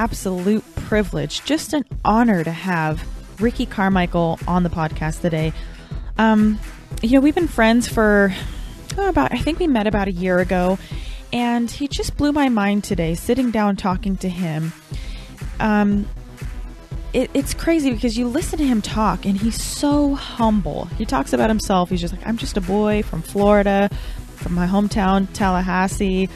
absolute privilege, just an honor to have Ricky Carmichael on the podcast today. We've been friends for I think we met about a year ago, and he just blew my mind today, sitting down talking to him. It's crazy because you listen to him talk and he's so humble. He talks about himself. He's just like, I'm just a boy from Florida, from my hometown, Tallahassee,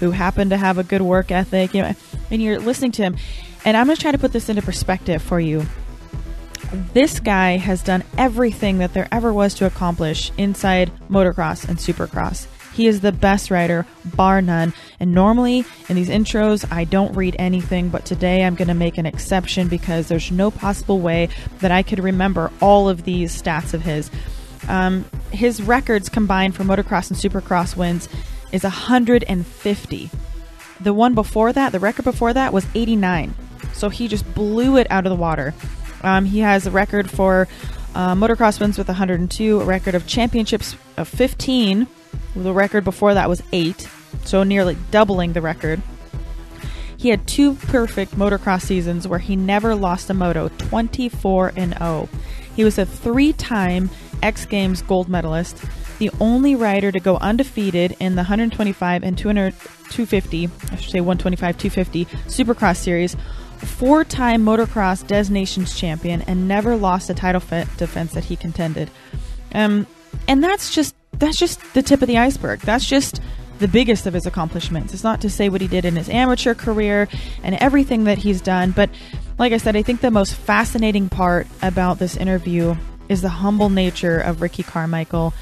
who happened to have a good work ethic, and you're listening to him. And I'm going to try to put this into perspective for you. This guy has done everything that there ever was to accomplish inside motocross and supercross. He is the best rider, bar none. And normally in these intros, I don't read anything, but today I'm going to make an exception because there's no possible way that I could remember all of these stats of his. His records combined for motocross and supercross wins is 150. The one before that, the record before that was 89. So he just blew it out of the water. He has a record for motocross wins with 102, a record of championships of 15. The record before that was 8, so nearly doubling the record. He had 2 perfect motocross seasons where he never lost a moto, 24-0. He was a 3-time X Games gold medalist, the only rider to go undefeated in the 125 and 250, I should say 125, 250 Supercross series, 4-time motocross Des Nations champion, and never lost a title defense that he contended. And that's just the tip of the iceberg. That's just the biggest of his accomplishments. It's not to say what he did in his amateur career and everything that he's done, but like I said, I think the most fascinating part about this interview is the humble nature of Ricky Carmichael.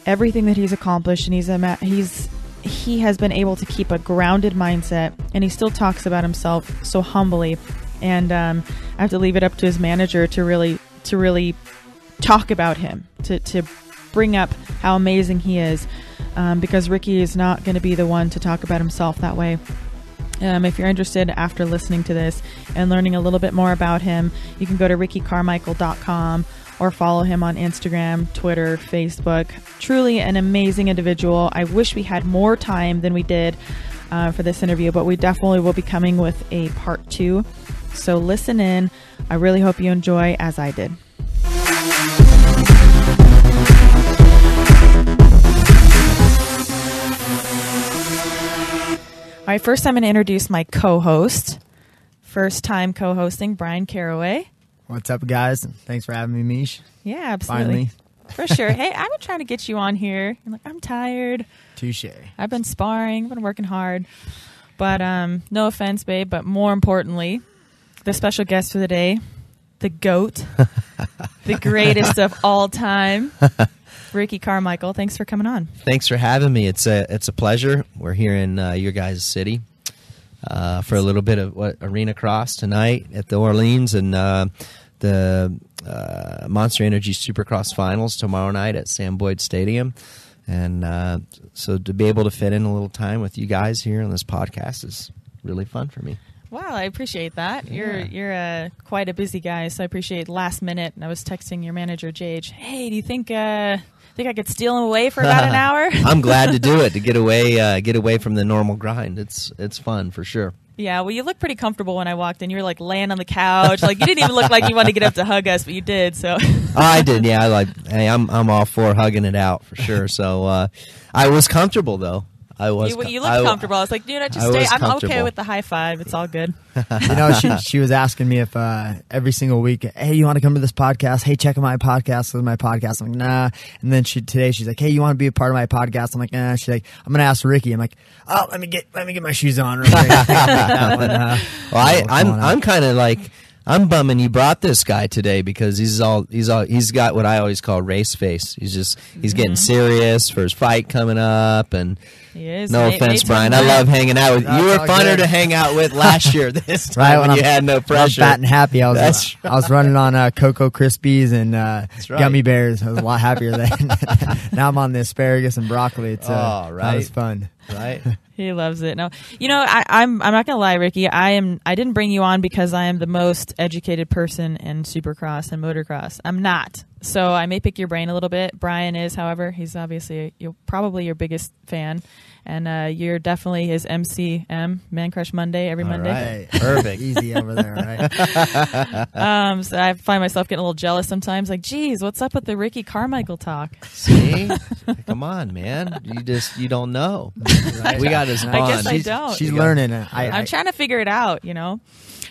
Everything that he's accomplished, and he has been able to keep a grounded mindset, and he still talks about himself so humbly. And I have to leave it up to his manager to really talk about him, to bring up how amazing he is, because Ricky is not going to be the one to talk about himself that way. If you're interested after listening to this and learning a little bit more about him, you can go to rickycarmichael.com or follow him on Instagram, Twitter, Facebook. Truly an amazing individual. I wish we had more time than we did for this interview, but we definitely will be coming with a part 2. So listen in. I really hope you enjoy as I did. All right, first I'm going to introduce my co-host. First time co-hosting, Brian Caraway. What's up, guys? Thanks for having me, Mish. Yeah, absolutely. Finally. For sure. Hey, I've been trying to get you on here. I'm like, I'm tired. Touche. I've been sparring. I've been working hard. But no offense, babe, but more importantly, the special guest for the day, the GOAT, the greatest of all time, Ricky Carmichael. Thanks for coming on. Thanks for having me. It's a pleasure. We're here in your guys' city for a little bit of arena cross tonight at the Orleans, and the Monster Energy Supercross Finals tomorrow night at Sam Boyd Stadium. And so to be able to fit in a little time with you guys here on this podcast is really fun for me. Wow, I appreciate that. Yeah. You're quite a busy guy, so I appreciate last minute. And I was texting your manager, Jage. Hey, do you think I could steal him away for about an hour? I'm glad to do it, to get away from the normal grind. It's fun for sure. Yeah, well, you look pretty comfortable when I walked in. You were like laying on the couch, like you didn't even look like you wanted to get up to hug us, but you did. So I did, yeah. I'm all for hugging it out for sure. So I was comfortable though. You looked comfortable. I was like, dude, just stay. I'm okay with the high five. It's all good. She was asking me if every single week, hey, you want to come to this podcast? Hey, check out my podcast. This is my podcast. I'm like, nah. And then today she's like, hey, you want to be a part of my podcast? I'm like, nah. She's like, I'm gonna ask Ricky. I'm like, oh, let me get my shoes on. Real quick. I'm kind of like, I'm bumming you brought this guy today because he's got what I always call race face. He's getting serious for his fight coming up, and no offense, Brian, I love hanging out with you. You were funner to hang out with last year this time when you had no pressure. I was fat and happy. I was running on Cocoa Krispies and gummy bears. I was a lot happier then. Now I'm on the asparagus and broccoli. That was fun. right? He loves it. No, I'm not gonna lie, Ricky. I didn't bring you on because I am the most educated person in Supercross and motocross. I'm not. So I may pick your brain a little bit. Brian is, however, he's obviously probably your biggest fan, and you're definitely his MCM, Man Crush Monday, every Monday. Right. Perfect. Easy over there, right? So I find myself getting a little jealous sometimes. Like, geez, what's up with the Ricky Carmichael talk? See, come on, man. You don't know. Right. We got his bond. I guess I don't. She's learning it. I'm trying to figure it out.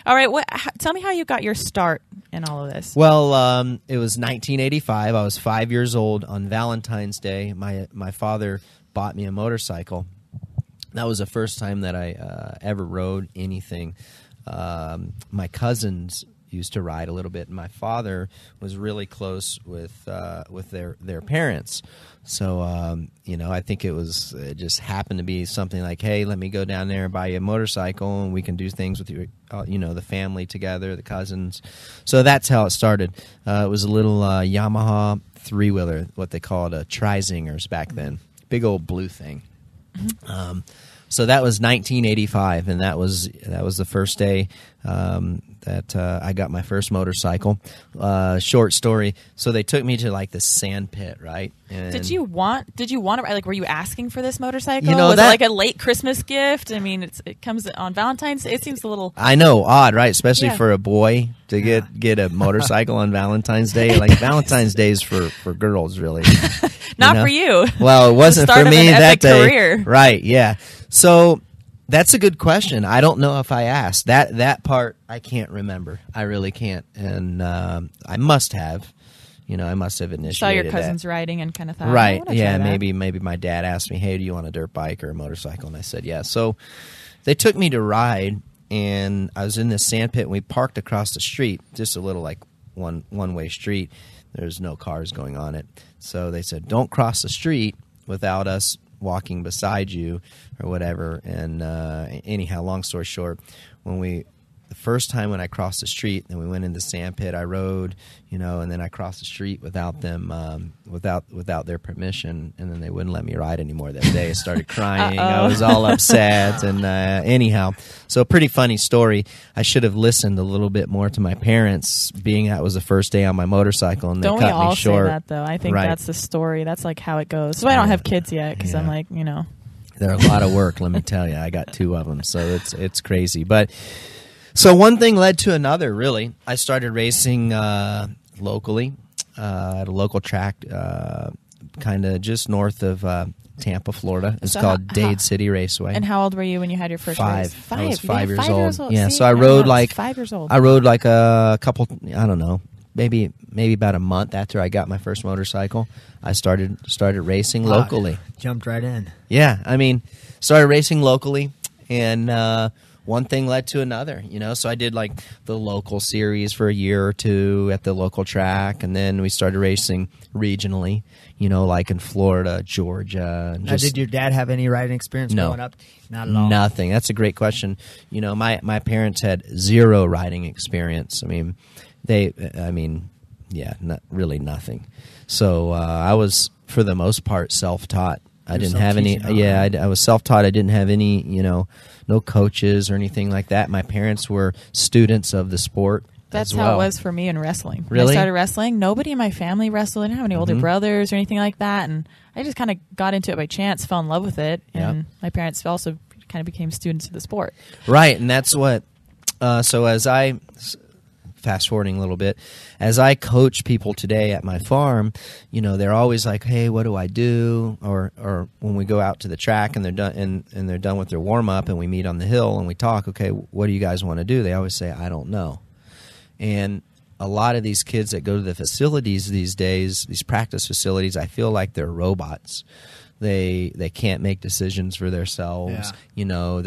All right, tell me how you got your start in all of this. Well, it was 1985. I was 5 years old on Valentine's Day. My father bought me a motorcycle. That was the first time that I ever rode anything. My cousins used to ride a little bit, and my father was really close with their parents. So I think it just happened to be something like, hey, let me go down there and buy you a motorcycle, and we can do things with the family together, the cousins. So that's how it started. It was a little Yamaha 3-wheeler, what they called a Trizingers back then, big old blue thing. So that was 1985, and that was the first day that I got my first motorcycle. Short story. So they took me to like the sand pit, right? And Did you want to ride? Like, were you asking for this motorcycle? Was it like a late Christmas gift? I mean, it comes on Valentine's Day. It seems a little. I know, odd, right? Especially Yeah. for a boy to get a motorcycle on Valentine's Day. Like Valentine's Day is for girls, really. Not for you. Well, it wasn't start for of me an that epic day. career. Right? Yeah. So that's a good question. I don't know if I asked that part. I can't remember. I really can't, and I must have. I must have initiated. Saw your that. cousins riding and kind of thought, I Right. wanna Yeah. try that. Maybe my dad asked me, "Hey, do you want a dirt bike or a motorcycle?" And I said, "Yeah." So they took me to ride, and I was in this sand pit, and we parked across the street, just a little like one way street. There's no cars going on it. So they said, "Don't cross the street without us walking beside you," or whatever. And anyhow, long story short, the first time when I crossed the street, and we went in the sand pit, I rode, and then I crossed the street without them, without their permission, and then they wouldn't let me ride anymore that day. I started crying. I was all upset, and anyhow, so pretty funny story. I should have listened a little bit more to my parents, being that was the first day on my motorcycle, and they Don't we cut all me short. say that though? I think Right. that's the story. That's like how it goes. So I don't have kids yet because I'm Yeah. like, They're a lot of work, let me tell you. I got 2 of them, so it's crazy. But so one thing led to another, really. I started racing locally at a local track kind of just north of Tampa, Florida. It's So called Dade City Raceway. And how old were you when you had your first 5. race? I was You 5 were years old. Yeah, See, so I didn't rode know. I was like 5 years old. I rode like a couple, I don't know, maybe about a month after I got my first motorcycle. I started racing locally. Jumped right in. Yeah, I mean, started racing locally, and one thing led to another, So I did like the local series for a year or two at the local track, and then we started racing regionally, like in Florida, Georgia. And Now, did your dad have any riding experience No. growing up? Not at all. Nothing. That's a great question. My parents had 0 riding experience. I mean, not really nothing. So I was, for the most part, self-taught. I didn't have any. self-teaching, I was self-taught. I didn't have any, no coaches or anything like that. My parents were students of the sport. That's as how well. it was for me in wrestling. When Really? I started wrestling. Nobody in my family wrestled. I didn't have any older brothers or anything like that. And I just kind of got into it by chance, fell in love with it. And Yep. my parents also kind of became students of the sport. Right, and that's what. So as I fast forwarding a little bit, as I coach people today at my farm, they're always like, "Hey, what do I do?" Or when we go out to the track and they're done and they're done with their warm up and we meet on the hill and we talk, "Okay, what do you guys want to do?" They always say, "I don't know." And a lot of these kids that go to the facilities these days, these practice facilities, I feel like they're robots. They can't make decisions for themselves. Yeah.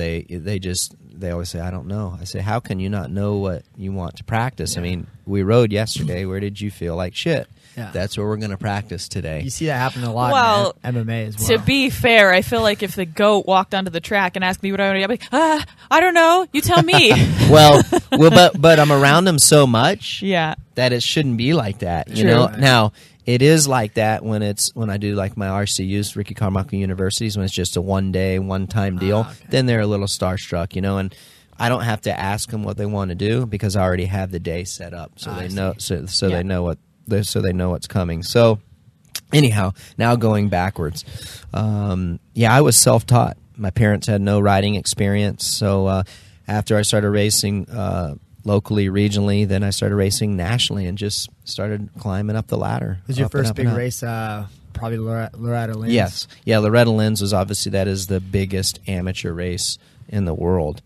They always say, "I don't know." I say, "How can you not know what you want to practice?" I mean, we rode yesterday. Where did you feel like shit? Yeah. That's where we're going to practice today. You see that happen a lot Well, in MMA as well. To be fair, I feel like if the goat walked onto the track and asked me what I want to do, I'd be like, I don't know. You tell me. But I'm around them so much Yeah. that it shouldn't be like that. You True. know. Right. Now, It is like that when I do like my RCUs, Ricky Carmichael Universities, when it's just a one-time deal. Okay. Then they're a little starstruck, and I don't have to ask them what they want to do because I already have the day set up, so they know. So they know they know what's coming. So anyhow, now going backwards, I was self-taught. My parents had no riding experience, so after I started racing locally, regionally, then I started racing nationally and just started climbing up the ladder. Was your first big race probably Loretta Lynn's? Yes. Yeah, Loretta Lynn's was obviously, that is the biggest amateur race in the world.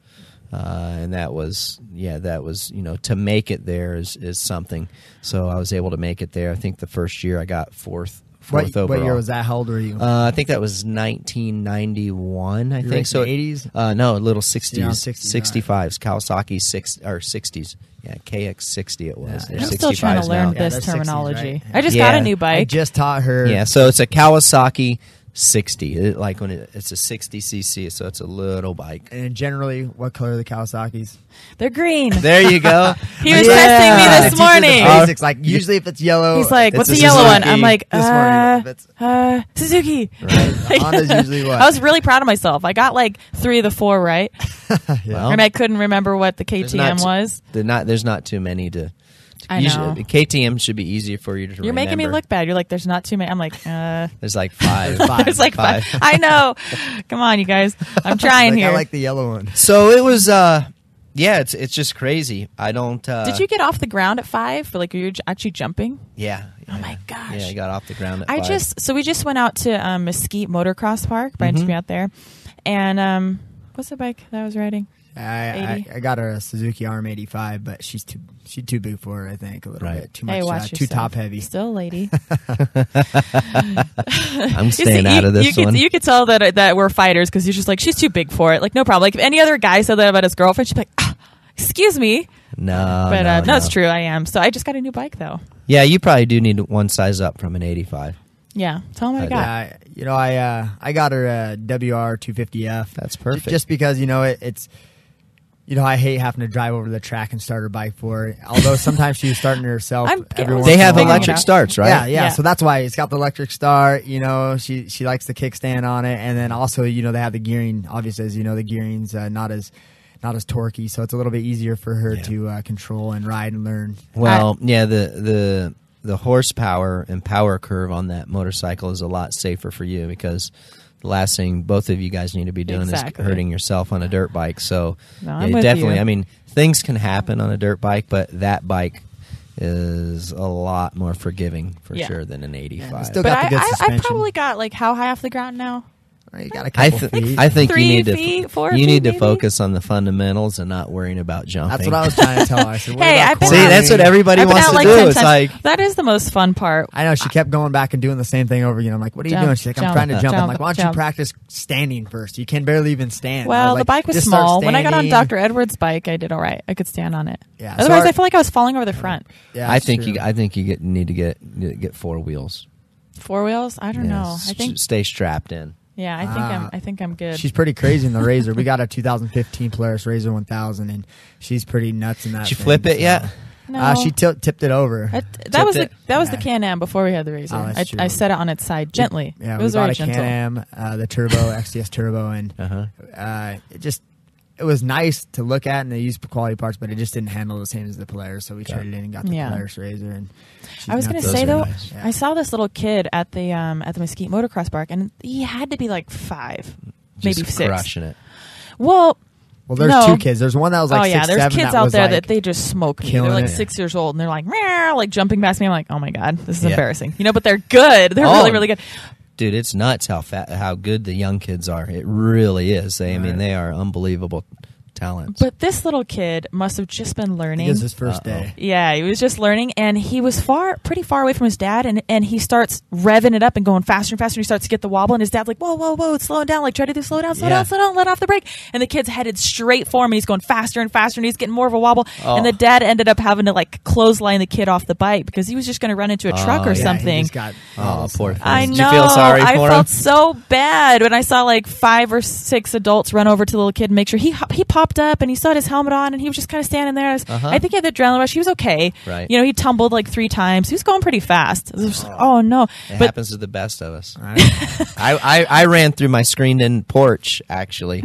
And that was, to make it there is something. So I was able to make it there. I think the first year I got fourth overall. What year was that? How old were you? I think that was 1991. I think so. 80s? No, little 60s, Yeah, 65s, Kawasaki 60s. Yeah, KX60 it was. Yeah. They're I'm still trying to 65s learn now. this they're 60s, terminology. right? I just Yeah. got a new I bike. just taught her. Yeah, so it's a Kawasaki 60. It's a 60 cc, so it's a little bike. And generally, what color are the Kawasaki's? They're green. There you go. He was Yeah. testing me this Teach her the morning. basics. Like usually, if it's yellow, He's like, it's "What's a the yellow one?" Suzuki. I'm like, This morning, if it's Suzuki. right. Honda's usually what? I was really proud of myself. I got like 3 of the 4 right, Yeah. and I couldn't remember what the KTM was. There's not too many to. I know. KTM should be easier for you to remember. You're making me look bad. You're like, there's not too many. I'm like, There's like 5. there's like 5. I know. Come on, you guys. I'm trying Like, here. I like the yellow one. So it was, it's just crazy. I don't. Did you get off the ground at 5? Like, you're actually jumping? Yeah. Oh my gosh. Yeah, I got off the ground at 5. We just went out to Mesquite Motocross Park. Brian took me out there. And what's the bike that I was riding? I got her a Suzuki RM85, but she's too big for her. I think a little Right. bit too Hey, much, watch too yourself. top heavy. Still a lady. I'm staying out of this one. You could tell that we're fighters because you're just like, she's too big for it. Like, no problem. Like, if any other guy said that about his girlfriend, she'd be like, excuse me. No, But no, it's true. I am. So I just got a new bike, though. Yeah, you probably do need one size up from an 85. Yeah. Tell them what I got. I got her a WR250F. That's perfect. Just because it's. I hate having to drive over to the track and start her bike for her. Although sometimes she's starting herself. They have electric starts, right? Yeah. So that's why it's got the electric start. She likes the kickstand on it, and then also they have the gearing. Obviously, as the gearing's not as torquey, so it's a little bit easier for her to control and ride and learn. Well, the horsepower and power curve on that motorcycle is a lot safer for you because the last thing both of you guys need to be doing is hurting yourself on a dirt bike. So I'm with definitely. you. I mean, things can happen on a dirt bike, but that bike is a lot more forgiving for sure than an 85. Yeah, still But got the good I suspension. probably got, like, how high off the ground now? You got a couple feet. I think 3 you need feet, to 4 you feet, need to maybe? focus on the fundamentals and not worrying about jumping. That's what I was trying to tell her. I said, Hey, I've been See, out- that's what everybody I've been wants out to like do. 10 It's times. like That is the most fun part. I know she kept going back and doing the same thing over again. I'm like, what are you Jump, doing? She's like, I'm jump, trying to jump. I'm jump, like, why don't you jump. practice standing first? You can barely even stand. I Well, was the like, bike was just start small. When I got on standing. Dr. Edwards' bike, I did all right. I could stand on it. Yeah, Otherwise, so I feel like I was falling over the front. Yeah, I it's think true. you need to get 4 wheels. 4 wheels? I don't know. I think. Stay strapped in. Yeah, I think I'm good. She's pretty crazy in the Razor. We got a 2015 Polaris Razor 1000, and she's pretty nuts in that. Did you thing, flip it so. yet? No. She tipped it over. That was it? the Can-Am before we had the Razor. Oh, that's true. I set it on its side gently. Yeah, it we was bought very a gentle. Can-Am, the Turbo, XTS Turbo, and it was nice to look at, and they used quality parts, but it just didn't handle the same as the Polaris, so we traded in and got the Polaris Razor. And she's I was going to nuts. say Those are though, nice. Yeah. I saw this little kid at the Mesquite Motocross Park, and he had to be like 5, maybe Just 6. crushing it. Well, There's no. 2 kids. There's one that was like 6'7", there's kids that out was there like, that they just smoke me. They're killing like it. 6 years old, and they're like, meow, like jumping past me. I'm like, oh my god, this is Yeah. embarrassing. But they're good. They're really, really good. Dude, it's nuts how good the young kids are. It really is. I mean, they are unbelievable talents. But this little kid must have just been learning. It was his first day. Yeah, he was just learning, and he was pretty far away from his dad, and he starts revving it up and going faster and faster, and he starts to get the wobble, and his dad's like, whoa, it's slowing down, like, try to do slow down, let off the brake, and the kid's headed straight for him, and he's going faster and faster, and he's getting more of a wobble, and the dad ended up having to, like, clothesline the kid off the bike, because he was just going to run into a truck or Yeah, something. he just got Poor thing. I Did know. you feel sorry for I him? felt so bad when I saw like 5 or 6 adults run over to the little kid and make sure he popped propped up and he still had his helmet on and he was just kind of standing there. I think he had the adrenaline rush. He was okay. Right. You know, he tumbled like 3 times. He was going pretty fast. It was oh no. It happens to the best of us. I ran through my screened-in porch, actually.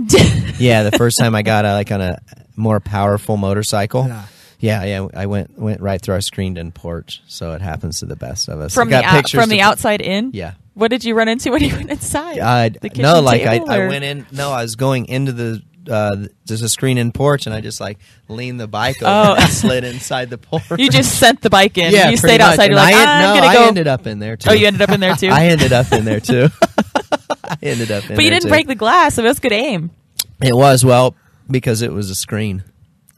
Yeah, the first time I got on a more powerful motorcycle. Yeah, I went right through our screened-in porch. So it happens to the best of us. From the outside in? Yeah. What did you run into when you went inside? I went in. No, I was going into there's a screen-in porch, and I just like leaned the bike over and slid inside the porch. You just sent the bike in. Yeah, you stayed outside. You're like, I'm gonna go. I ended up in there too. Oh, you ended up in there too. I ended up in there too. But you didn't break the glass, so it was good aim. It was because it was a screen.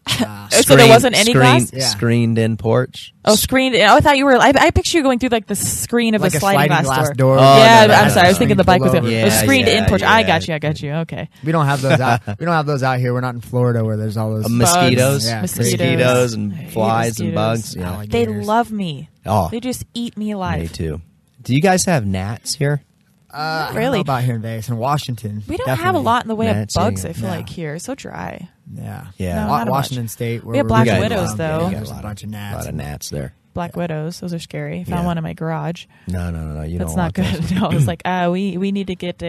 So there wasn't any glass? Screened in porch. Oh, screened. Oh, I thought you were. I picture you going through like the screen of like a sliding glass door. door. Yeah, no, I'm sorry. I was thinking the bike was Yeah, screened in porch. I got you. Okay. We don't have those out. We don't have those out here. We're not in Florida where there's all those mosquitoes, mosquitoes and flies and bugs. Yeah. They love me. Oh, they just eat me alive. Me too. Do you guys have gnats here? Really? I don't know about here in Vegas and Washington. We don't have a lot in the way of bugs. Yeah. I feel like here, it's so dry. Yeah. No, Washington State. We have black widows though. There's a bunch of gnats. A lot of gnats there. Black widows. Those are scary. Found one in my garage. No. You That's don't not want good. those. No, it's like we need to get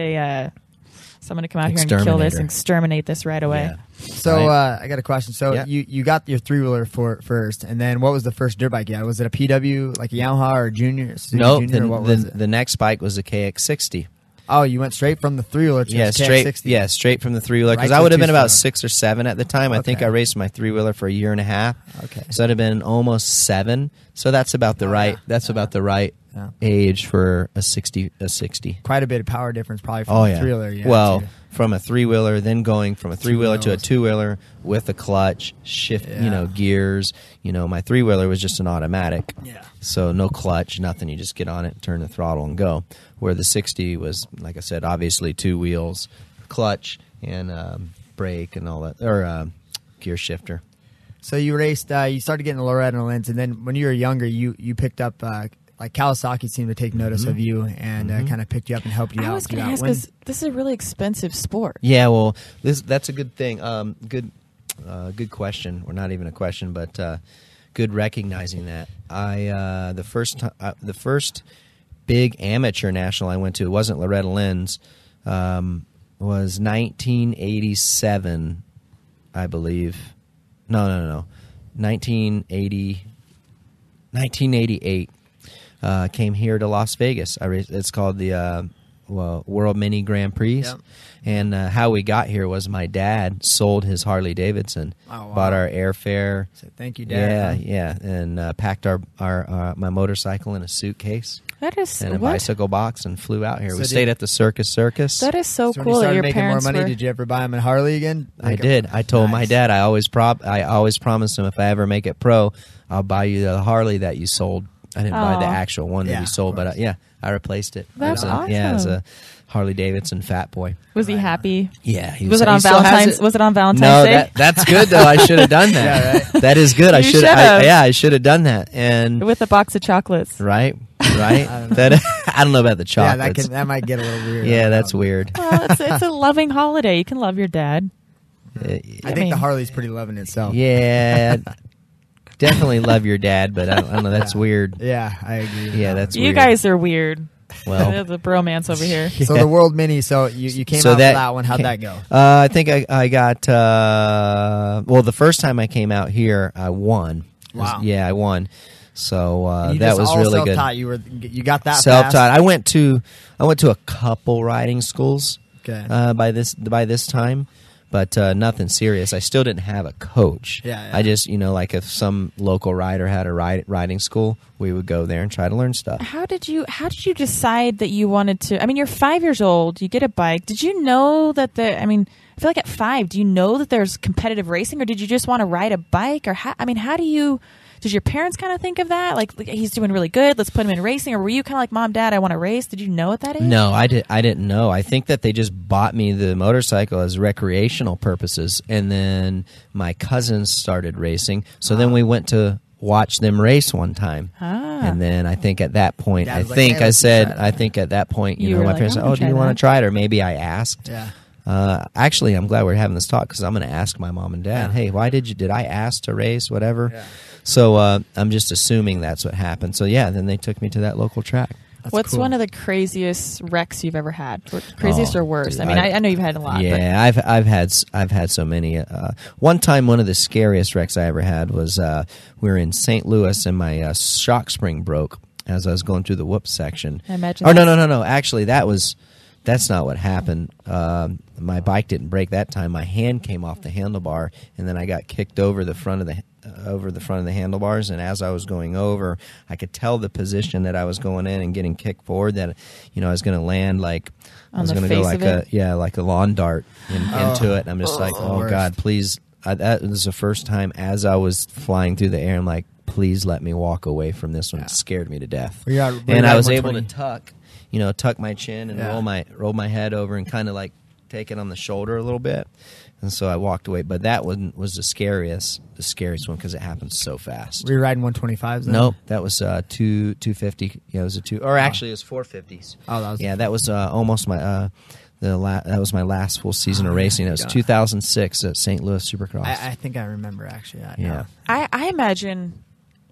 someone to come out here and kill this and exterminate this right away. Yeah. So I got a question. So you got your 3-wheeler for first, and then what was the first dirt bike you had? Was it a PW, like a Yamaha or a Junior? No, Junior, the next bike was a KX60. Oh, you went straight from the 3-wheeler to the KX60. Yeah, straight from the 3-wheeler because I would have been about 6 or 7 at the time. I think I raced my 3-wheeler for a year and a half. Okay, so I'd have been almost 7. So that's about the right. That's about the right age for a 60. Quite a bit of power difference, probably from the 3-wheeler. Well, from a 3-wheeler, then going from a 3-wheeler to a 2-wheeler with a clutch, shift, gears. My 3-wheeler was just an automatic. Yeah. So no clutch, nothing. You just get on it, turn the throttle, and go. Where the 60 was, like I said, obviously 2 wheels, clutch, and brake and all that, or gear shifter. So you raced. You started getting the Loretta Lynn's, and then when you were younger, you picked up. Like Kawasaki seemed to take notice of you and kind of picked you up and helped you out. I was going to ask because this is a really expensive sport. Yeah, well, that's a good thing. Good question, or not even a question, but good recognizing that. The first big amateur national I went to, it wasn't Loretta Lynn's, was 1987, I believe. No. 1988. Came here to Las Vegas. It's called the World Mini Grand Prix. Yep. And how we got here was my dad sold his Harley Davidson, bought our airfare. So thank you, Dad. Yeah, and packed my motorcycle in a suitcase. That is and a bicycle box and flew out here. So we stayed at the Circus. That is so cool. When you started your making parents more money, were... did you ever buy him a Harley again? I did. I told my dad I always promised him if I ever make it pro, I'll buy you the Harley that you sold. I didn't buy the actual one that he sold, but I replaced it. That's awesome. Yeah, as a Harley Davidson Fat Boy. Was he happy? Yeah, he was. Was it on Valentine's? Was it on Valentine's Day? No, that's good though. I should have done that. Right? That is good. I should have done that. And with a box of chocolates. Right. I don't know about the chocolates. Yeah, that might get a little weird. Yeah, that's weird. Well, it's a loving holiday. You can love your dad. I think the Harley's pretty loving itself. Yeah. Definitely love your dad, but I don't know. That's weird. Yeah, I agree. Yeah, that's weird. You guys are weird. Well, there's a bromance over here. So the World Mini. So you came out for that one. How'd that go? I think I got. The first time I came out here, I won. Wow. I won. So you that was really good. You got that self-taught. fast? I went to a couple riding schools. Okay. By this time. But nothing serious. I still didn't have a coach. Yeah. I just, like if some local rider had a riding school, we would go there and try to learn stuff. How did you decide that you wanted to? I mean, you're 5 years old. You get a bike. Did you know that I feel like at 5, do you know that there's competitive racing, or did you just want to ride a bike? Or how do you? Did your parents kind of think of that? Like, he's doing really good, let's put him in racing? Or were you kind of like, Mom, Dad, I want to race? Did you know at that age? No, I didn't know. I think that they just bought me the motorcycle as recreational purposes. And then my cousins started racing. So then we went to watch them race one time. And then I think at that point, my parents said, oh, do you want to try it? Or maybe I asked. Yeah. Actually, I'm glad we're having this talk because I'm going to ask my mom and dad, hey, why did I ask to race, whatever? Yeah. So I'm just assuming that's what happened. So, yeah, then they took me to that local track. What's cool. one of the craziest wrecks you've ever had? Craziest or worst? Dude, I mean, I know you've had a lot. Yeah, but. I've had so many. One time, one of the scariest wrecks I ever had was we were in St. Louis and my shock spring broke as I was going through the whoop section. I imagine. Oh no! Actually, that's not what happened. My bike didn't break that time. My hand came off the handlebar, and then I got kicked over the front of the handlebars. And as I was going over, I could tell the position that I was going in and getting kicked forward. That I was going to land like I was going to go like a lawn dart into it. And I'm just like, oh God, please! That was the first time as I was flying through the air. I'm like, please let me walk away from this one. It scared me to death. And I was able to tuck my chin and roll my head over and kind of like take it on the shoulder a little bit. And so I walked away. But that one was the scariest one because it happened so fast. Were you riding 125s then? Nope, that was 250. Yeah, it was actually it was 450s. Oh, that was that was almost my that was my last full season of racing. It was 2006 at St. Louis Supercross. I think I remember actually. Yeah. I imagine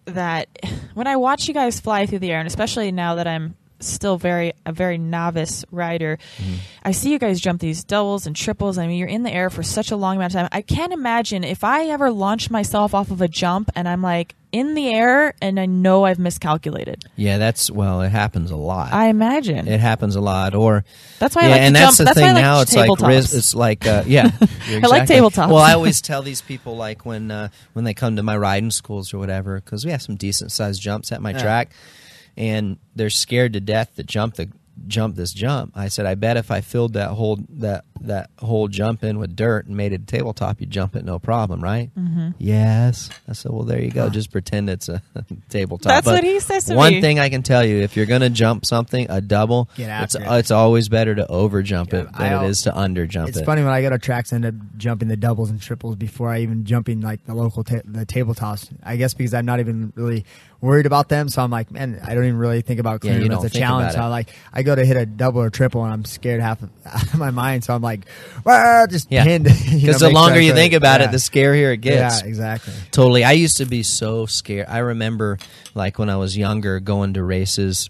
that when I watch you guys fly through the air, and especially now that I'm still a very novice rider, I see you guys jump these doubles and triples. I mean, you're in the air for such a long amount of time. I can't imagine if I ever launch myself off of a jump and I'm like in the air and I know I've miscalculated. Yeah, it happens a lot. I imagine it happens a lot. Or that's why I like and to that's jump. the thing now. It's like It's like yeah. Exactly. I like tabletops. Well, I always tell these people like when they come to my riding schools or whatever, because we have some decent sized jumps at my track. And they're scared to death to jump this jump. I said, I bet if I filled that whole jump in with dirt and made it a tabletop, you'd jump it no problem, right? Mm-hmm. Yes. I said, well, there you go. Just pretend it's a tabletop. That's what he says to me. One thing I can tell you, if you're going to jump something, a double, it's always better to over jump it than it is to under jump it. It's funny when I go to tracks, I end up jumping the doubles and triples before I even jumping like the local the tabletops. I guess because I'm not even really worried about them, so I'm like, man, I don't even really think about clearing them as a challenge. So I go to hit a double or triple, and I'm scared half of my mind. So I'm like, just pinned. Because the longer you think about it, the scarier it gets. Yeah, exactly. Totally. I used to be so scared. I remember, like when I was younger, going to races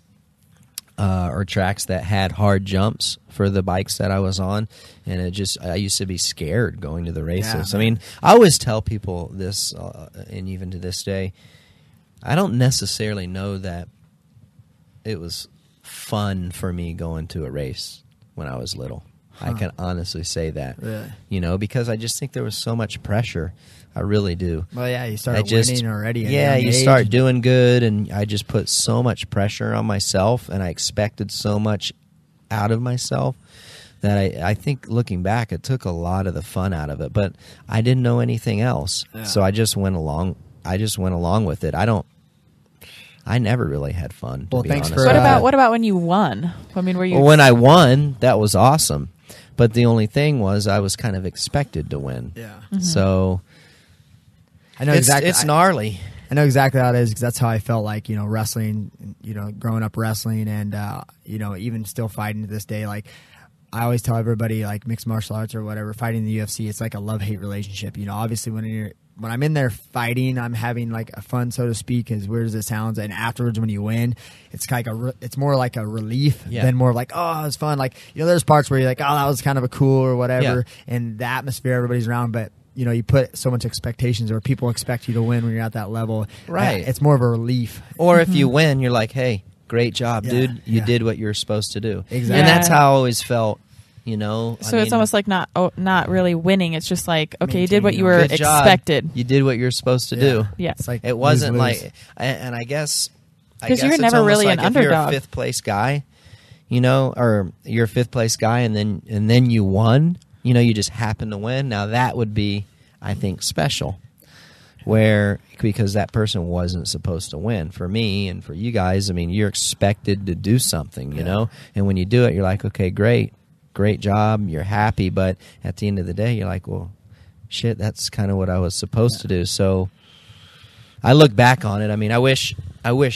or tracks that had hard jumps for the bikes that I was on, and I used to be scared going to the races. I mean, I always tell people this, and even to this day, I don't necessarily know that it was fun for me going to a race when I was little. I can honestly say that. Really? Because I just think there was so much pressure. I really do. Well, yeah, you started winning already. Yeah, you start doing good, and I just put so much pressure on myself, and I expected so much out of myself that I think looking back, it took a lot of the fun out of it. But I didn't know anything else, so I just went along. With it. I never really had fun. To be thanks honest. for. What about when you won? I mean, were you? Well, when I won, that was awesome. But the only thing was, I was kind of expected to win. Yeah. Mm-hmm. So I know exactly. It's gnarly. I know exactly how it is because that's how I felt like wrestling. Growing up wrestling, and even still fighting to this day. Like I always tell everybody, like mixed martial arts or whatever, fighting in the UFC, it's like a love-hate relationship. Obviously when I'm in there fighting, I'm having like a fun, so to speak, as weird as it sounds. And afterwards, when you win, it's like it's more like a relief than more like, oh, it's fun. Like there's parts where you're like, oh, that was kind of a cool or whatever, and the atmosphere everybody's around, but. You put so much expectations, or people expect you to win when you're at that level. Right. It's more of a relief. Or if you win, you're like, hey, great job, dude. You did what you were supposed to do. Exactly. And that's how I always felt. So it's almost like not really winning. It's just like, okay, you did what you were expected. You did what you're supposed to do. Yeah. It's like it wasn't lose. like, and I guess because you're never really an underdog. If you're a fifth place guy, or you're a fifth place guy, and then you won. You just happen to win. Now that would be, I think, special. Because that person wasn't supposed to win. For me and for you guys, I mean, you're expected to do something, and when you do it, you're like, okay, great job, you're happy, but at the end of the day, you're like, well, shit, that's kind of what I was supposed to do. So I look back on it. I mean, I wish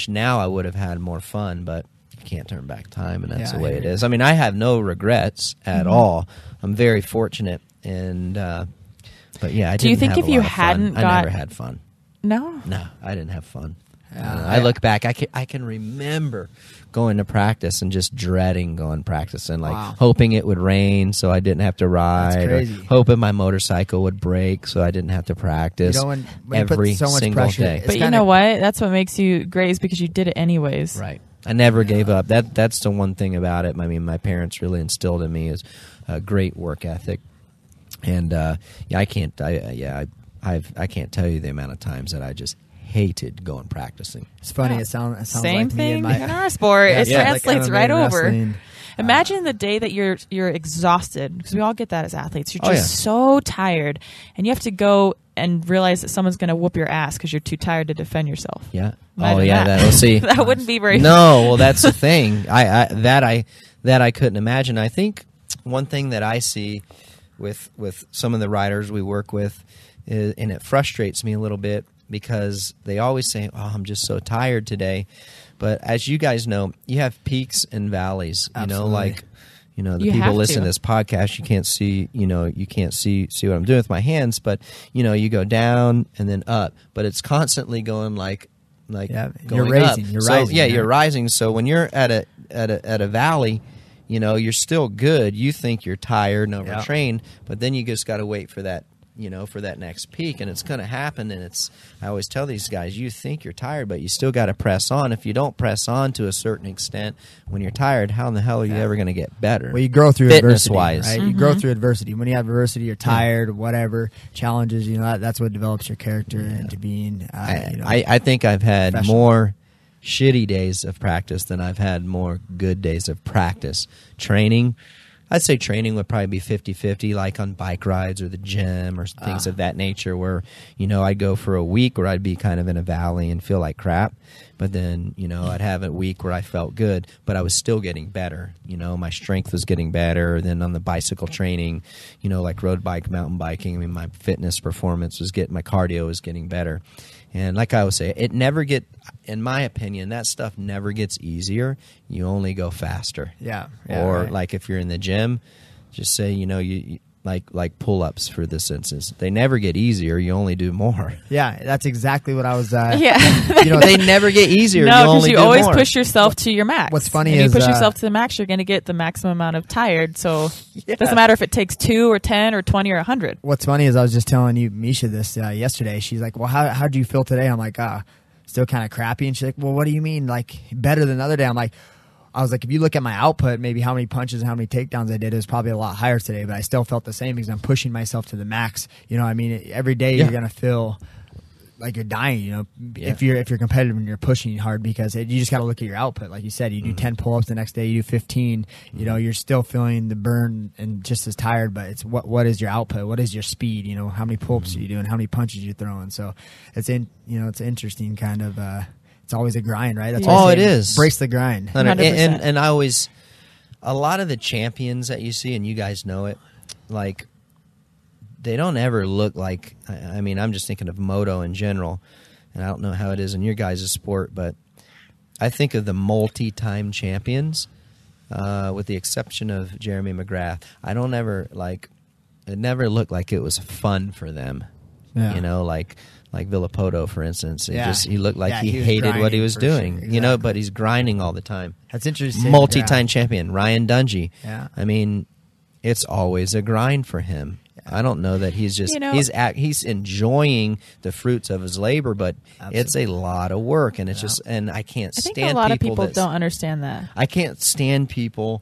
now I would have had more fun, but can't turn back time, and that's Yeah, the way I it hear is. I mean, I have no regrets at all. I'm very fortunate, and but yeah, I Do you didn't think have if a you lot of fun. hadn't I got- never had fun. No? No, I didn't have fun. Yeah, I look back, I can remember going to practice and just dreading going practicing, like Wow. hoping it would rain so I didn't have to ride, or crazy. hoping my motorcycle would break so I didn't have to practice You know, when you put every so much single pressure, day. it's But you kinda- know what? That's what makes you great is because you did it anyways. Right. I never gave up. That's the one thing about it. I mean, my parents really instilled in me is a great work ethic, and I can't tell you the amount of times that I just hated going practicing. It's funny. Yeah. It sounds Same like me thing and in our sport. Yeah, It yeah, translates like right MMA and over. wrestling. Imagine the day that you're exhausted, because we all get that as athletes. You're Oh, just yeah. so tired, and you have to go and realize that someone's going to whoop your ass because you're too tired to defend yourself. Yeah. Imagine Oh yeah. that. We'll see. That wouldn't be very. No, well, that's the thing. I couldn't imagine. I think one thing that I see with some of the riders we work with, is, and it frustrates me a little bit because they always say, "Oh, I'm just so tired today." But as you guys know, you have peaks and valleys. Absolutely. The You people have listening to. to this podcast, you can't see what I'm doing with my hands, but you go down and then up, but it's constantly going like Yeah, going you're raising, up. you're So, rising, yeah, yeah. you're rising. So when you're at a valley, you're still good. You think you're tired and overtrained, but then you just got to wait for that, for that next peak, and it's going to happen. And I always tell these guys, you think you're tired, but you still got to press on. If you don't press on to a certain extent when you're tired, how in the hell are you ever going to get better? Well, you grow through adversity, Fitness-wise. right? You grow through adversity. When you have adversity, you're tired, whatever challenges. That's what develops your character into being. I think I've had professional. more shitty days of practice than I've had more good days of practice. Training, I'd say training would probably be 50-50, like on bike rides or the gym or things of that nature, where, I'd go for a week where I'd be kind of in a valley and feel like crap. But then, I'd have a week where I felt good, but I was still getting better. My strength was getting better. Then on the bicycle training, like road bike, mountain biking, I mean, my fitness performance my cardio was getting better. And like I always say, in my opinion, that stuff never gets easier. You only go faster. Yeah. Or right. like if you're in the gym, just say, you like pull-ups for this instance. They never get easier. You only do more. Yeah, that's exactly what I was. Yeah. They never get easier. No, you because only you do always more. push yourself to your max. What's funny and is, you push yourself to the max, you're going to get the maximum amount of tired. So Yeah. it doesn't matter if it takes 2 or 10 or 20 or 100. What's funny is I was just telling you, Miesha, this yesterday. She's like, "Well, how do you feel today?" I'm like, still kind of crappy. And she's like, "Well, what do you mean, like better than the other day?" I was like, if you look at my output, maybe how many punches and how many takedowns I did, it was probably a lot higher today, but I still felt the same because I'm pushing myself to the max. I mean, every day Yeah. you're gonna feel like you're dying. Yeah. If you're competitive and you're pushing hard, because you just got to look at your output. Like you said, you do 10 pull-ups the next day, you do 15. You're still feeling the burn and just as tired. But it's what is your output? What is your speed? How many pull-ups are you doing? How many punches you're throwing? So it's it's interesting kind of. It's always a grind, right? That's Yeah. why I Oh, say it is. Brace the grind. 100%. And I always, a lot of the champions that you see, and you guys know it, like, they don't ever look like, I mean, I'm just thinking of moto in general, and I don't know how it is in your guys' sport, but I think of the multi-time champions, with the exception of Jeremy McGrath. I don't ever, it never looked like it was fun for them. Yeah. Like Villapoto, for instance. Yeah. He looked like Yeah, he he was hated what he grinding was for doing, sure. Exactly. but he's grinding all the time. That's interesting. Multi-time champion, Ryan Dungey. Yeah. I mean, it's always a grind for him. I don't know that he's just he's enjoying the fruits of his labor, but it's a lot of work, and it's just, and I can't I stand think a lot of people that's- don't understand that. I can't stand people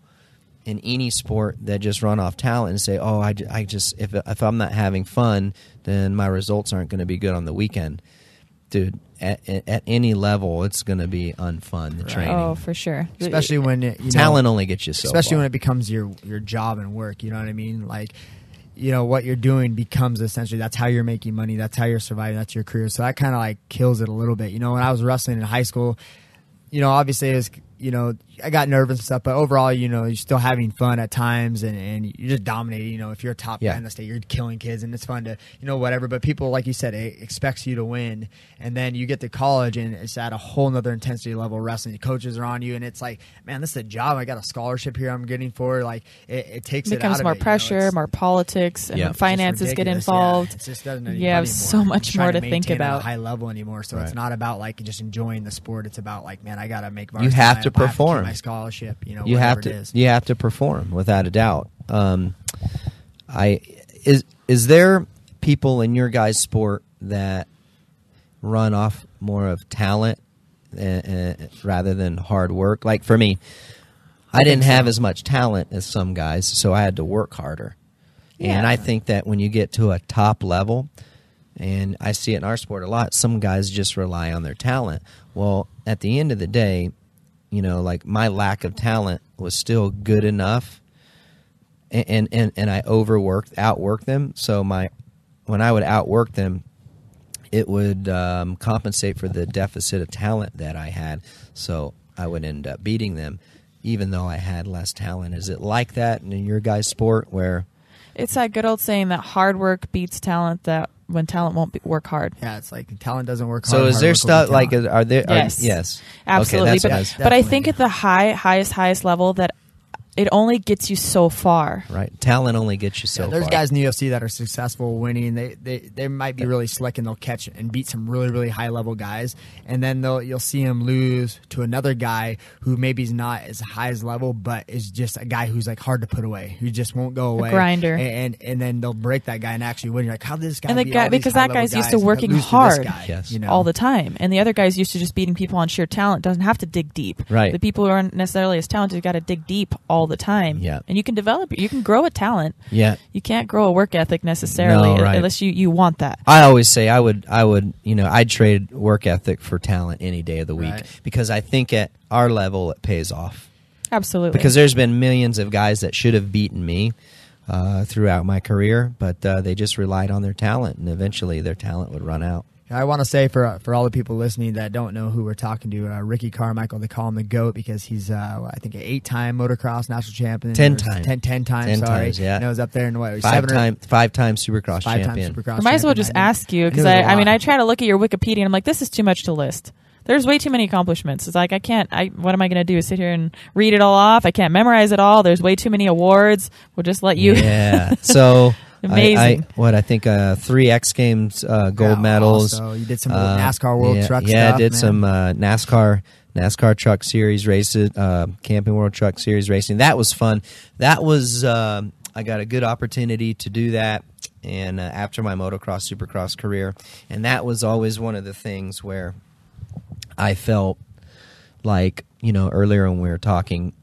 in any sport that just run off talent and say, "Oh, I just if I'm not having fun, then my results aren't going to be good on the weekend." Dude, at any level, it's going to be unfun. The training, Oh, for sure. Especially when talent only gets you so especially far. when it becomes your job and work. You know what I mean? Like, what you're doing becomes essentially, that's how you're making money. That's how you're surviving. That's your career. So that kind of like kills it a little bit. When I was wrestling in high school, obviously it was I got nervous and stuff, but overall, you're still having fun at times, and you're just dominating. If you're a top guy in the state, you're killing kids, and it's fun to, whatever. But people, like you said, it expects you to win, and then you get to college, and it's at a whole nother intensity level of wrestling. The coaches are on you, and it's like, man, this is a job. I got a scholarship here I'm getting for. Like, it takes it becomes out of more it, pressure, more politics, and finances get involved. Yeah, it just doesn't you have so much more to think about. At a high level anymore, so it's not about like just enjoying the sport. It's about like, man, I got to make. You have to perform. My scholarship, you have to. You have to perform without a doubt. Is there people in your guys' sport that run off more of talent rather than hard work? Like for me, I didn't have as much talent as some guys, so I had to work harder. Yeah. And I think that when you get to a top level, and I see it in our sport a lot, some guys just rely on their talent. Well, at the end of the day, like my lack of talent was still good enough, and I outworked them. So when I would outwork them, it would compensate for the deficit of talent that I had. So I would end up beating them, even though I had less talent. Is it like that in your guys' sport where it's that good old saying that hard work beats talent? That when talent won't work hard. Yeah, it's like talent doesn't work hard. So is there stuff like, are there? Yes, absolutely. Okay, but I think at the highest level that it only gets you so far. Right. Talent only gets you so far. There's guys in the UFC that are successful winning. They might be really slick and they'll catch and beat some really, really high level guys. And then you'll see him lose to another guy who maybe is not as high as level, but is just a guy who's like hard to put away, who just won't go away. A grinder. And then they'll break that guy and actually win. You're like, how did this guy and the guy, because that guy's used to working hard all the time. And the other guy's used to just beating people on sheer talent, doesn't have to dig deep. Right. The people who aren't necessarily as talented got to dig deep all the time. Yeah. And you can develop, you can grow a talent. Yeah. You can't grow a work ethic necessarily unless you want that. I always say I'd trade work ethic for talent any day of the week because I think at our level it pays off. Absolutely. Because there's been millions of guys that should have beaten me throughout my career, but they just relied on their talent, and eventually their talent would run out. I want to say for all the people listening that don't know who we're talking to, Ricky Carmichael, they call him the GOAT because he's, I think, an 8-time motocross national champion. 10 times. 10 times, sorry. Yeah. And it was up there in what? 5-time Supercross champion. I might as well just ask you, because I try to look at your Wikipedia and I'm like, this is too much to list. There's way too many accomplishments. It's like, what am I going to do? Sit here and read it all off? I can't memorize it all. There's way too many awards. We'll just let you. Yeah. So. Amazing. I think 3 X Games gold medals. So you did some NASCAR World Truck stuff. Yeah, I did some NASCAR Truck Series races, Camping World Truck Series racing. That was fun. That was I got a good opportunity to do that, and after my motocross, supercross career, and that was always one of the things where I felt like earlier when we were talking.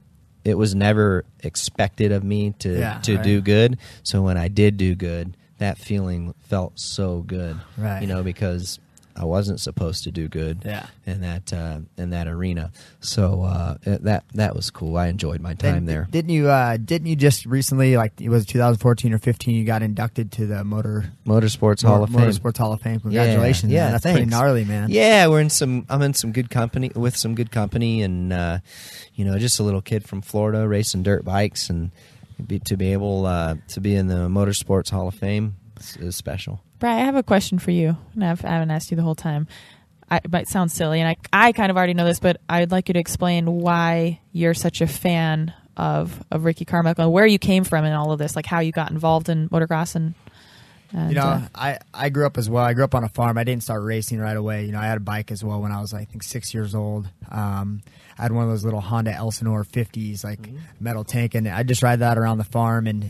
It was never expected of me to do good. So when I did do good, that feeling felt so good. Right. Because I wasn't supposed to do good in that arena. So that was cool. I enjoyed my time there. Didn't you just recently, like it was 2014 or 15, you got inducted to the Motorsports Hall of Fame. Motorsports Hall of Fame. Congratulations. Yeah, that's thanks. pretty gnarly, man. Yeah, I'm in some good company and just a little kid from Florida racing dirt bikes, and to be able to be in the Motorsports Hall of Fame is special. Brad, I have a question for you, and I haven't asked you the whole time. It might sound silly, and I kind of already know this, but I'd like you to explain why you're such a fan of Ricky Carmichael and where you came from in all of this, like how you got involved in motocross and I grew up as well. I grew up on a farm. I didn't start racing right away. I had a bike as well when I was, I think, 6 years old. I had one of those little Honda Elsinore 50s, metal tank, and I just ride that around the farm. And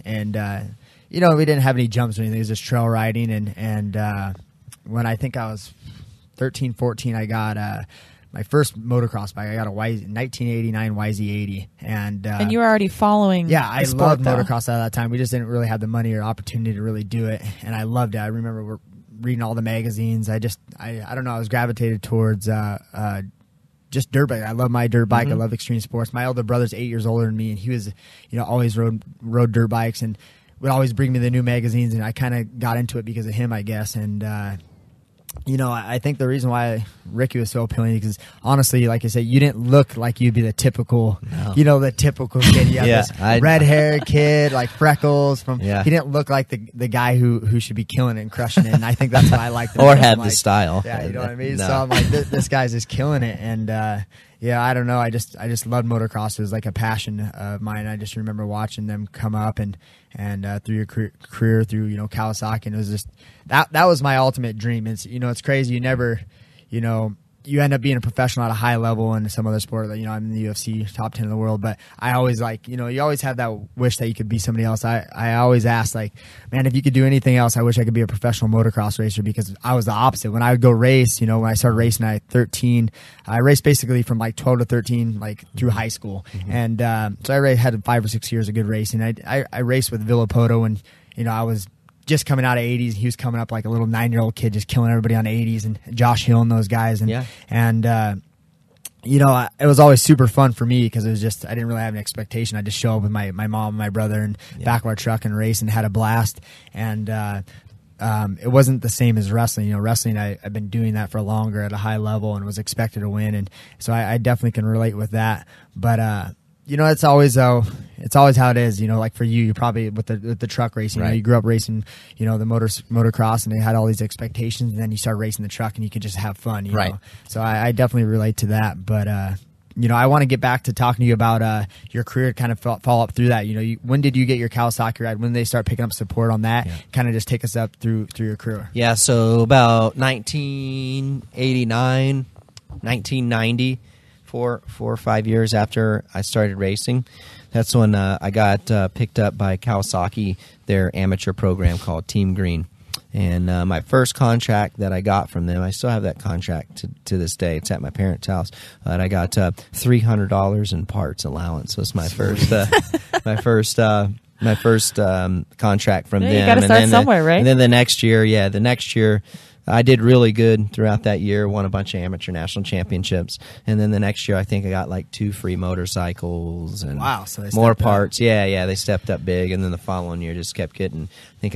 we didn't have any jumps or anything. It was just trail riding. And when I think I was 13, 14, I got my first motocross bike. I got a 1989 YZ80. And you were already following I sport, loved though. motocross at that time. We just didn't really have the money or opportunity to really do it. And I loved it. I remember reading all the magazines. I don't know. I was gravitated towards just dirt bike. I love my dirt bike. I love extreme sports. My older brother's 8 years older than me, and he was, always rode dirt bikes and would always bring me the new magazines. And I kind of got into it because of him, I guess. And I think the reason why Ricky was so appealing because honestly, like I said, you didn't look like you'd be the typical, the typical kid. You have this red-haired kid, like freckles. He didn't look like the guy who should be killing it and crushing it. And I think that's what I liked. Or had the style. Yeah, you know what I mean? No. So I'm like, this guy's just killing it. And I don't know. I just loved motocross. It was like a passion of mine. I just remember watching them come up and through your career through Kawasaki, and it was just that was my ultimate dream. It's it's crazy. You never you end up being a professional at a high level in some other sport. I'm in the UFC, top 10 in the world, but I always you always have that wish that you could be somebody else. I always ask, like, man, if you could do anything else, I wish I could be a professional motocross racer, because I was the opposite. When I would go race, when I started racing at 13, I raced basically from like 12 to 13, like through high school. Mm-hmm. And so I had 5 or 6 years of good racing. I raced with Villapoto, and I was just coming out of 80s. He was coming up like a little 9-year-old kid, just killing everybody on 80s, and Josh Hill and those guys. And it was always super fun for me, because it was just, I didn't really have an expectation. I just show up with my mom and my brother and back of our truck and race and had a blast. And it wasn't the same as wrestling. Wrestling, I've been doing that for longer at a high level and was expected to win. And so I definitely can relate with that. But it's always how it is. Like for you, you're probably with the truck racing. Right. You grew up racing, the motocross, and they had all these expectations, and then you start racing the truck, and you could just have fun. You know? So I definitely relate to that. But I want to get back to talking to you about your career, kind of follow up through that. When did you get your Kawasaki ride? When did they start picking up support on that? Yeah. Kind of just take us up through your career. Yeah. So about 1989, 1990. 4 or 5 years after I started racing, that's when I got picked up by Kawasaki, their amateur program called Team Green. And my first contract that I got from them, I still have that contract to this day. It's at my parents' house. And I got $300 in parts allowance. Was my first contract from them. You got to start somewhere, right? And then the next year, I did really good throughout that year, won a bunch of amateur national championships. And then the next year, I think I got like 2 free motorcycles and so more parts. Yeah, they stepped up big. And then the following year just kept getting, I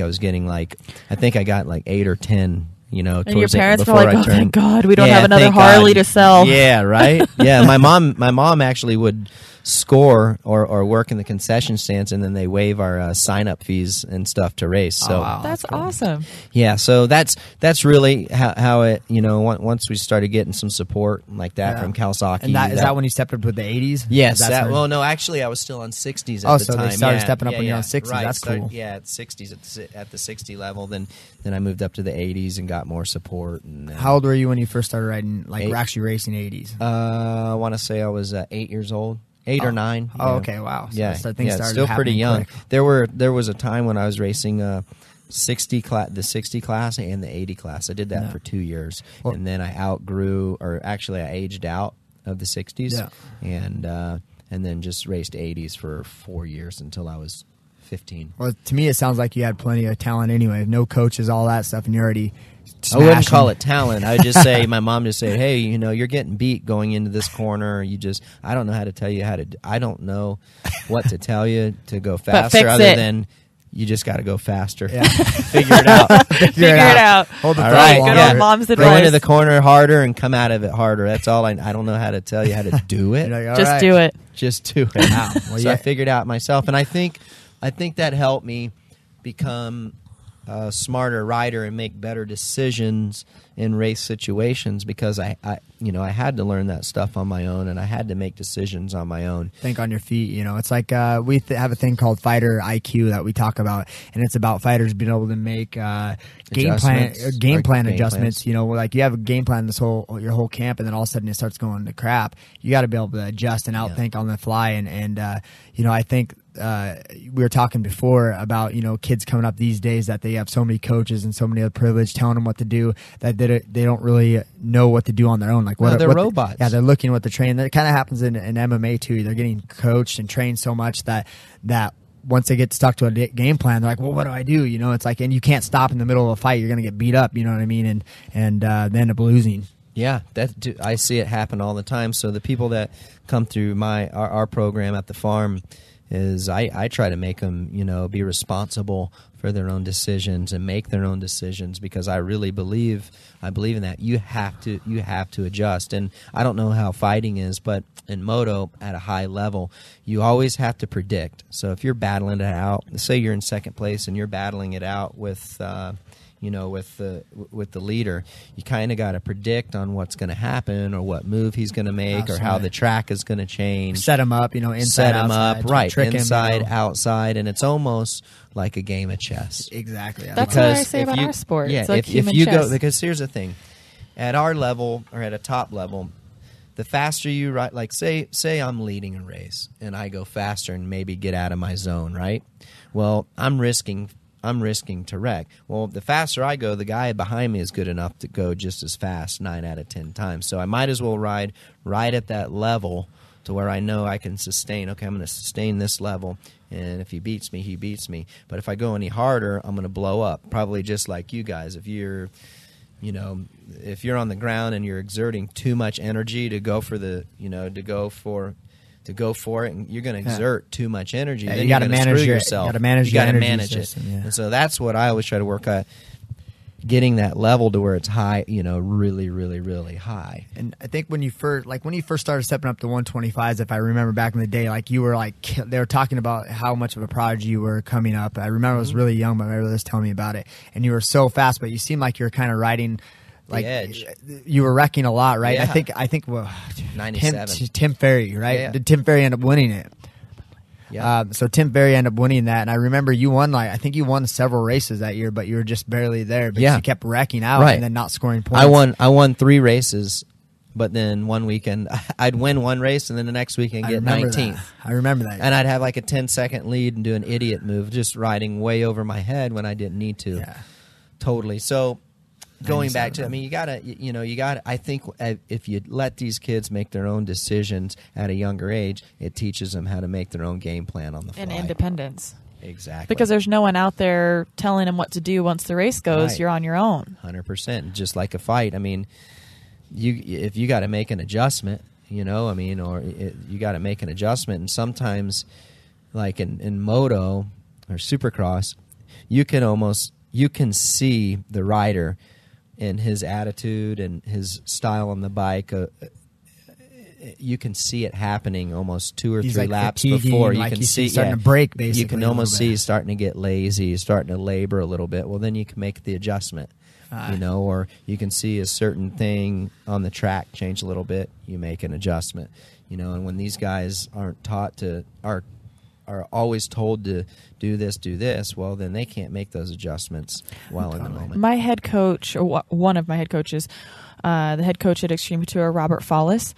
think I got like 8 or 10, and your parents were like, oh, thank God, we don't have another Harley to sell. Yeah, right? Yeah, my mom actually would score or work in the concession stands, and then they waive our sign-up fees and stuff to race. So that's awesome. Yeah, so that's really how it, once we started getting some support like that from Kawasaki. And is that when you stepped up with the 80s? Yes. No, actually, I was still on 60s at the so time. They started stepping up when you're on 60s. Right. That's cool. At 60s, at the 60 level. Then I moved up to the 80s and got more support. And how old were you when you first started riding, actually racing 80s? I want to say I was 8 years old. 8 or 9. Oh, okay, wow. So things started still pretty young. Quick. There was a time when I was racing the 60 class and the 80 class. I did that for 2 years, and then I I aged out of the 60s, and then just raced 80s for 4 years until I was 15. Well, to me, it sounds like you had plenty of talent anyway. No coaches, all that stuff, and you're already smashing. I wouldn't call it talent. I would just say, my mom just said, hey, you're getting beat going into this corner. I don't know how to tell you I don't know what to tell you to go faster other than you just got to go faster. Yeah. Figure it out. Figure it out. Hold the Good old mom's advice. Go into the corner harder and come out of it harder. That's all I don't know how to tell you how to do it. Just do it. Just do it. Wow. Well, I figured out myself, and I think that helped me become a smarter rider and make better decisions in race situations, because I had to learn that stuff on my own, and I had to make decisions on my own. Think on your feet. It's like we have a thing called fighter IQ that we talk about, and it's about fighters being able to make game plan adjustments. Like you have a game plan your whole camp, and then all of a sudden it starts going to crap. You got to be able to adjust and outthink on the fly, and I think. We were talking before about kids coming up these days that they have so many coaches and so many other privilege telling them what to do that they don't really know what to do on their own. Like they're robots. They're looking what to train. That kind of happens in MMA too. They're getting coached and trained so much that once they get stuck to a game plan, they're like, well, what do I do? It's like, and you can't stop in the middle of a fight. You're going to get beat up. You know what I mean? And they end up losing. Yeah, I see it happen all the time. So the people that come through our program at the farm, is I try to make them, be responsible for their own decisions and make their own decisions, because I really believe in that. You have to adjust. And I don't know how fighting is, but in moto at a high level, you always have to predict. So if you're battling it out, say you're in second place and you're battling it out with with the leader, you kind of got to predict on what's going to happen, or what move he's going to make, or how the track is going to change. Set him up, inside, set him outside, up, right? Trick Inside, him, outside, and it's almost like a game of chess. Exactly. That's what I say about our sport. Yeah, it's like if human you chess. go, because here's the thing, at our level or at a top level, the faster you ride, like say I'm leading a race and I go faster and maybe get out of my zone, right? Well, I'm risking to wreck. Well, the faster I go, the guy behind me is good enough to go just as fast 9 out of 10 times. So I might as well ride right at that level to where I know I can sustain. Okay, I'm going to sustain this level, and if he beats me, he beats me. But if I go any harder, I'm going to blow up. Probably just like you guys. If you're on the ground and you're exerting too much energy to go for the, to go for it, and you're going to exert too much energy. Yeah, then you got to manage yourself. You got to manage. You got to energy manage system, it, yeah. and so that's what I always try to work at, getting that level to where it's high. Really, really, really high. And I think when you first started stepping up to 125s, if I remember back in the day, like you were they were talking about how much of a prodigy you were coming up. I remember I was really young, but my brother was telling me about it, and you were so fast, but you seemed like you were kind of riding. Like edge. You were wrecking a lot, right? Yeah. I think 97. Tim Ferry, right? Yeah. Did Tim Ferry end up winning it? Yeah. So Tim Ferry ended up winning that, and I remember you won. I think you won several races that year, but you were just barely there because you kept wrecking out and then not scoring points. I won 3 races, but then one weekend I'd win one race, and then the next weekend get 19th. I remember that. And I'd have like a 10-second lead and do an idiot move, just riding way over my head when I didn't need to. Yeah. Totally. So going back to, you gotta, I think if you let these kids make their own decisions at a younger age, it teaches them how to make their own game plan on the fly. And independence. Exactly. Because there's no one out there telling them what to do once the race goes. Right. You're on your own. 100%. Just like a fight. If you got to make an adjustment, you got to make an adjustment. And sometimes, like in moto or supercross, you can see the rider and his attitude and his style on the bike. You can see it happening almost 2 or 3 laps before. You can see starting to break. Basically, you can almost see he's starting to get lazy. He's starting to labor a little bit. Well, then you can make the adjustment. Or you can see a certain thing on the track change a little bit. You make an adjustment. And when these guys aren't taught to are always told to do this, well, then they can't make those adjustments while in the moment. My head coach, or one of my head coaches, the head coach at Extreme Couture, Robert Follis,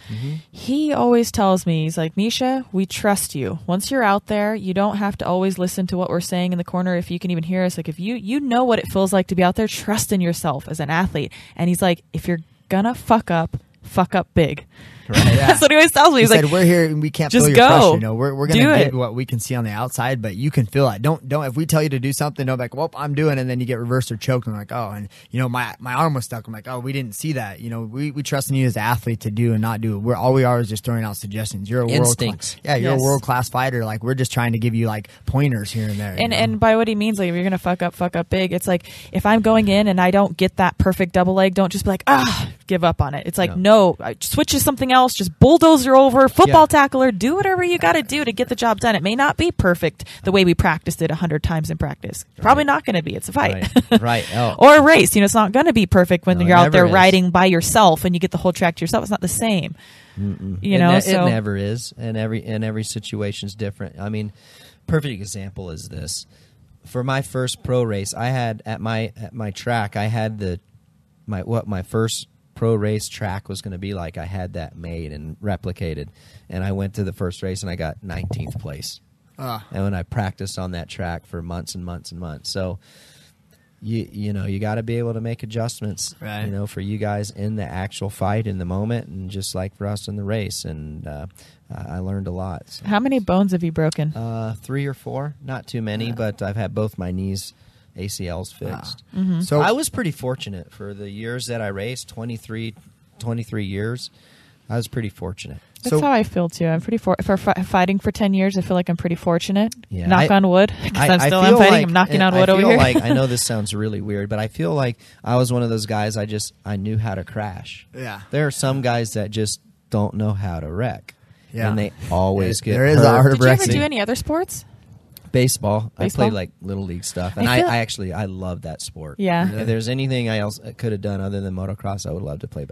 he always tells me, he's like, Miesha, we trust you. Once you're out there, you don't have to always listen to what we're saying in the corner. If you can even hear us, like if you know what it feels like to be out there, trust in yourself as an athlete. And he's like, if you're gonna fuck up big. Right, yeah. That's what he always tells me. He's said, like, we're here and we can't just feel your go. pressure. We're going to give what we can see on the outside, but you can feel it. Don't if we tell you to do something, don't be like, well, I'm doing it, and then you get reversed or choked and like, oh, and my arm was stuck. I'm like, oh, we didn't see that. We trust in you as an athlete to do and not do it. All we are is just throwing out suggestions. You're a instincts. You're a world class fighter. Like we're just trying to give you like pointers here and there. And by what he means, like if you're gonna fuck up big, it's like if I'm going in and I don't get that perfect double leg, don't just be like, give up on it. It's like no, switch to something else, just bulldoze her over, football tackler, do whatever you got to do to get the job done. It may not be perfect the way we practiced it 100 times in practice. Probably not going to be. It's a fight. Right. Oh. Or a race. It's not going to be perfect when you're out there riding by yourself and you get the whole track to yourself. It's not the same. It never is, and every situation's different. Perfect example is this. For my first pro race, I had at my track, I had my first pro race track was going to be like. I had that made and replicated, and I went to the first race and I got 19th place. And when I practiced on that track for months and months and months, so you got to be able to make adjustments, right. For you guys in the actual fight in the moment, and just like for us in the race. And I learned a lot. So. How many bones have you broken? 3 or 4, not too many, but I've had both my knees. ACLs fixed. So I was pretty fortunate for the years that I raced, 23 years. I was pretty fortunate. That's how I feel too. I'm pretty for fighting for 10 years. I feel like I'm pretty fortunate. Yeah, Knock on wood. Because I'm still feel fighting. like- I'm knocking on I wood over feel here. like, I know this sounds really weird, but I feel like I was one of those guys. I knew how to crash. Yeah. There are some guys that just don't know how to wreck. Yeah. And they always get There is hurt. a art of Did you ever wrestling. do any other sports? Baseball. I Baseball? played like little league stuff, and I feel- I love that sport. Yeah. If there's anything I else could have done other than motocross, I would love to play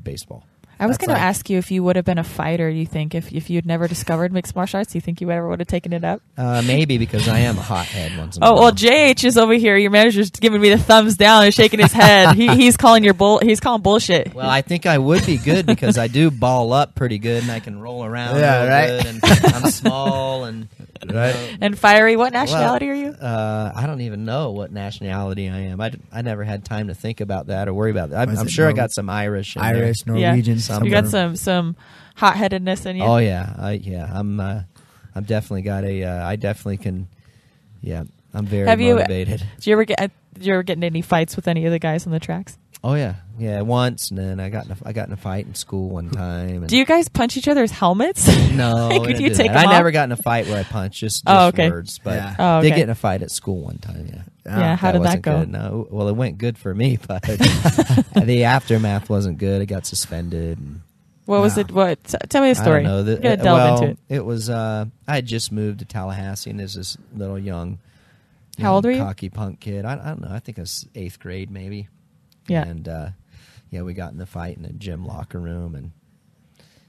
baseball. I was That's going to like- ask you if you would have been a fighter. You think if you'd never discovered mixed martial arts, do you think you ever would have taken it up? Maybe because I am a hothead once in a Oh while. well, JH is over here. Your manager's giving me the thumbs down and shaking his head. He's calling He's calling bullshit. Well, I think I would be good because I do ball up pretty good, and I can roll around Yeah, real right. good, and I'm small and Right. And fiery. What nationality are you? I don't even know what nationality I am. I never had time to think about that or worry about that. Was I'm it sure I got some Irish. In there. Irish, Norwegian. Yeah. something. You got some hot-headedness in you. Oh yeah, I'm definitely got a. I definitely can. Yeah, I'm very Have you- motivated. Did you ever get in any fights with any of the guys on the tracks? Oh yeah, once, and then I got in a fight in school one time. And Do you guys punch each other's helmets? No, we Could didn't you do take that. them I off? never got in a fight where I punched, just Oh, okay. words. But Yeah. Oh, okay. did get in a fight at school one time. Yeah. Yeah, how did that wasn't go? Good. No, well, it went good for me, but the aftermath wasn't good. I got suspended. And What was it? What? Tell me the story. I don't know. You gotta delve into it. It was. I had just moved to Tallahassee, and there's this little young How old were you? cocky punk kid. I don't know. I think I was 8th grade, maybe. Yeah. And we got in the fight in the gym locker room, and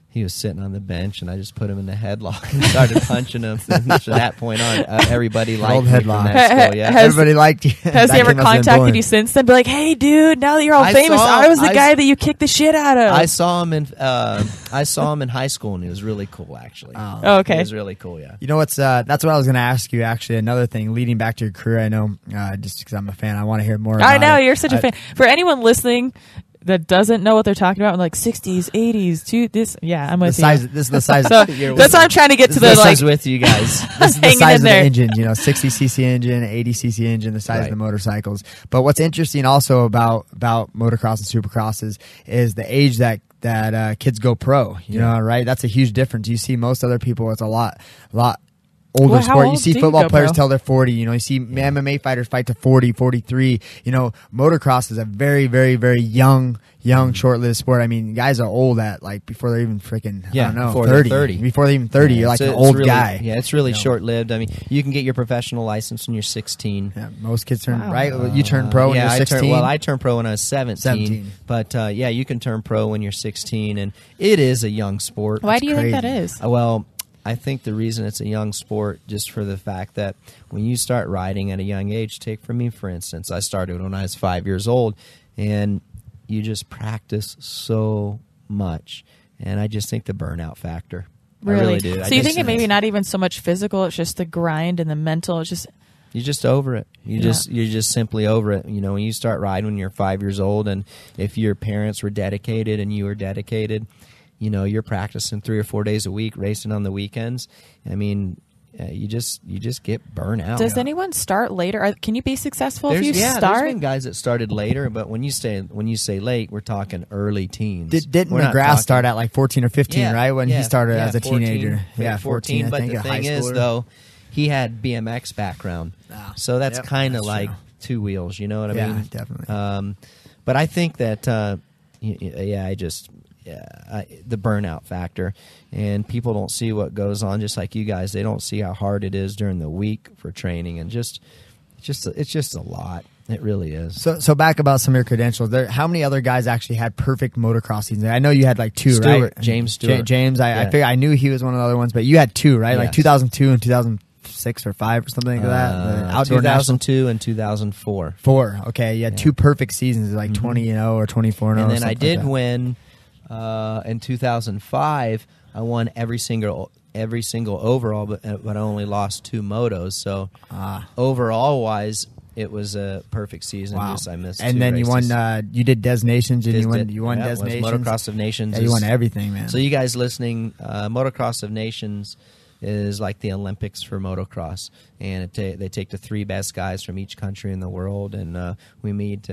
he was sitting on the bench, and I just put him in the headlock and started punching him. And from that point on, everybody liked Old me from headlock. that school. Yeah. Has- Everybody liked you. Has he That ever kid must have been contacted bullying. you since then? Be like, hey, dude, now that you're all I famous, saw- I was the I guy s- that you kicked the shit out of. I saw him in high school, and he was really cool. Actually, Oh, okay. He was really cool. Yeah. You know what's that's what I was going to ask you. Actually, another thing leading back to your career. I know just because I'm a fan, I want to hear more. I about know, it. you're such a fan. For anyone listening that doesn't know what they're talking about, like 60s, 80s, I'm The with size. you. This is the size. So You're that's with why I'm trying to get to the This like. is with you guys. This is the hanging size in of the there. engine, 60cc engine, 80cc engine, the size Right. of the motorcycles. But what's interesting also about motocross and supercrosses is the age that kids go pro. You know, right? That's a huge difference. You see most other people, it's a lot older Well, how sport. You old see do you football go players pro? till they're 40. You see MMA fighters fight to 40, 43. Motocross is a very, very, very young, short-lived sport. I mean, guys are old at before they're even freaking, Yeah, I don't know, before they're 30. 30. Before they're even 30, you're like So an it's old really- guy. Yeah, it's really You know. short-lived. I mean, you can get your professional license when you're 16. Yeah, most kids turn Wow. right. You turn pro when yeah, you're 16. I turned pro when I was 17. 17. But you can turn pro when you're 16, and it is a young sport. Why do you think that crazy. is? Well, I think the reason it's a young sport just for the fact that when you start riding at a young age, take for me, for instance, I started when I was 5 years old, and you just practice so much. And I just think the burnout factor. Really? I really do. So you think it maybe not even so much physical, it's just the grind and the mental. It's just You're just over it. You're just simply over it. When you start riding when you're 5 years old, and if your parents were dedicated and you were dedicated, you're practicing 3 or 4 days a week, racing on the weekends. I mean, you just get burnt out. Does anyone start later? Can you be successful if you There's start? been guys that started later, but when you say late, we're talking early teens. Didn't We're not McGrath talking- start at 14 or 15, right? When he started as a 14, teenager. Yeah, 14, I But think. the a high thing is, schooler. though, he had BMX background, so that's Yep, kind of that's like true. two wheels. You know what I Yeah, mean? definitely. But I think that the burnout factor, and people don't see what goes on. Just like you guys, they don't see how hard it is during the week for training, and it's just a lot. It really is. So back about some of your credentials. How many other guys actually had perfect motocross seasons? I know you had like two, Stewart, right? James Stewart. James, I Yeah. figured I knew he was one of the other ones, but you had two, right? Like Yes. 2002 and 2006 or 5 or something like that. The outdoor 2002 and 2004. 4. Okay, you had two perfect seasons, like 20-0 or 24-0. And or then I something did like that. win in 2005. I won every single overall, but I only lost 2 motos. So overall wise, it was a perfect season. Wow. Just I missed. And 2 then races. you won. You did Des Nations, and you won Yeah, Des it was Nations. Motocross of Nations. Yeah, you is- won everything, man. So you guys listening, Motocross of Nations is like the Olympics for motocross, and they take the 3 best guys from each country in the world, and we meet.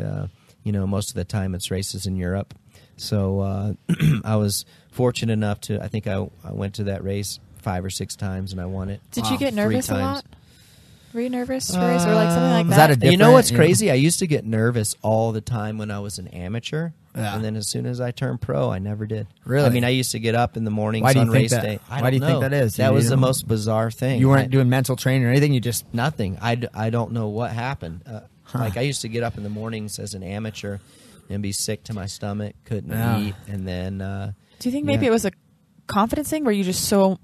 Most of the time it's races in Europe. So I was fortunate enough to. I think I went to that race 5 or 6 times and I won it. Did you get 3 nervous a times. lot? Were you nervous to race or like something like Was that? that a You know what's different, crazy? I used to get nervous all the time when I was an amateur, Yeah. and then as soon as I turned pro, I never did. Really? I mean, I used to get up in the mornings Why do you on think race that? day. I Why don't do you think know. that is? That You was the don't- most bizarre thing. You weren't doing mental training or anything. You just Nothing. I don't know what happened. Like I used to get up in the mornings as an amateur and be sick to my stomach, couldn't Yeah. eat, and then. Do you think maybe it was a confidence thing? Were you just so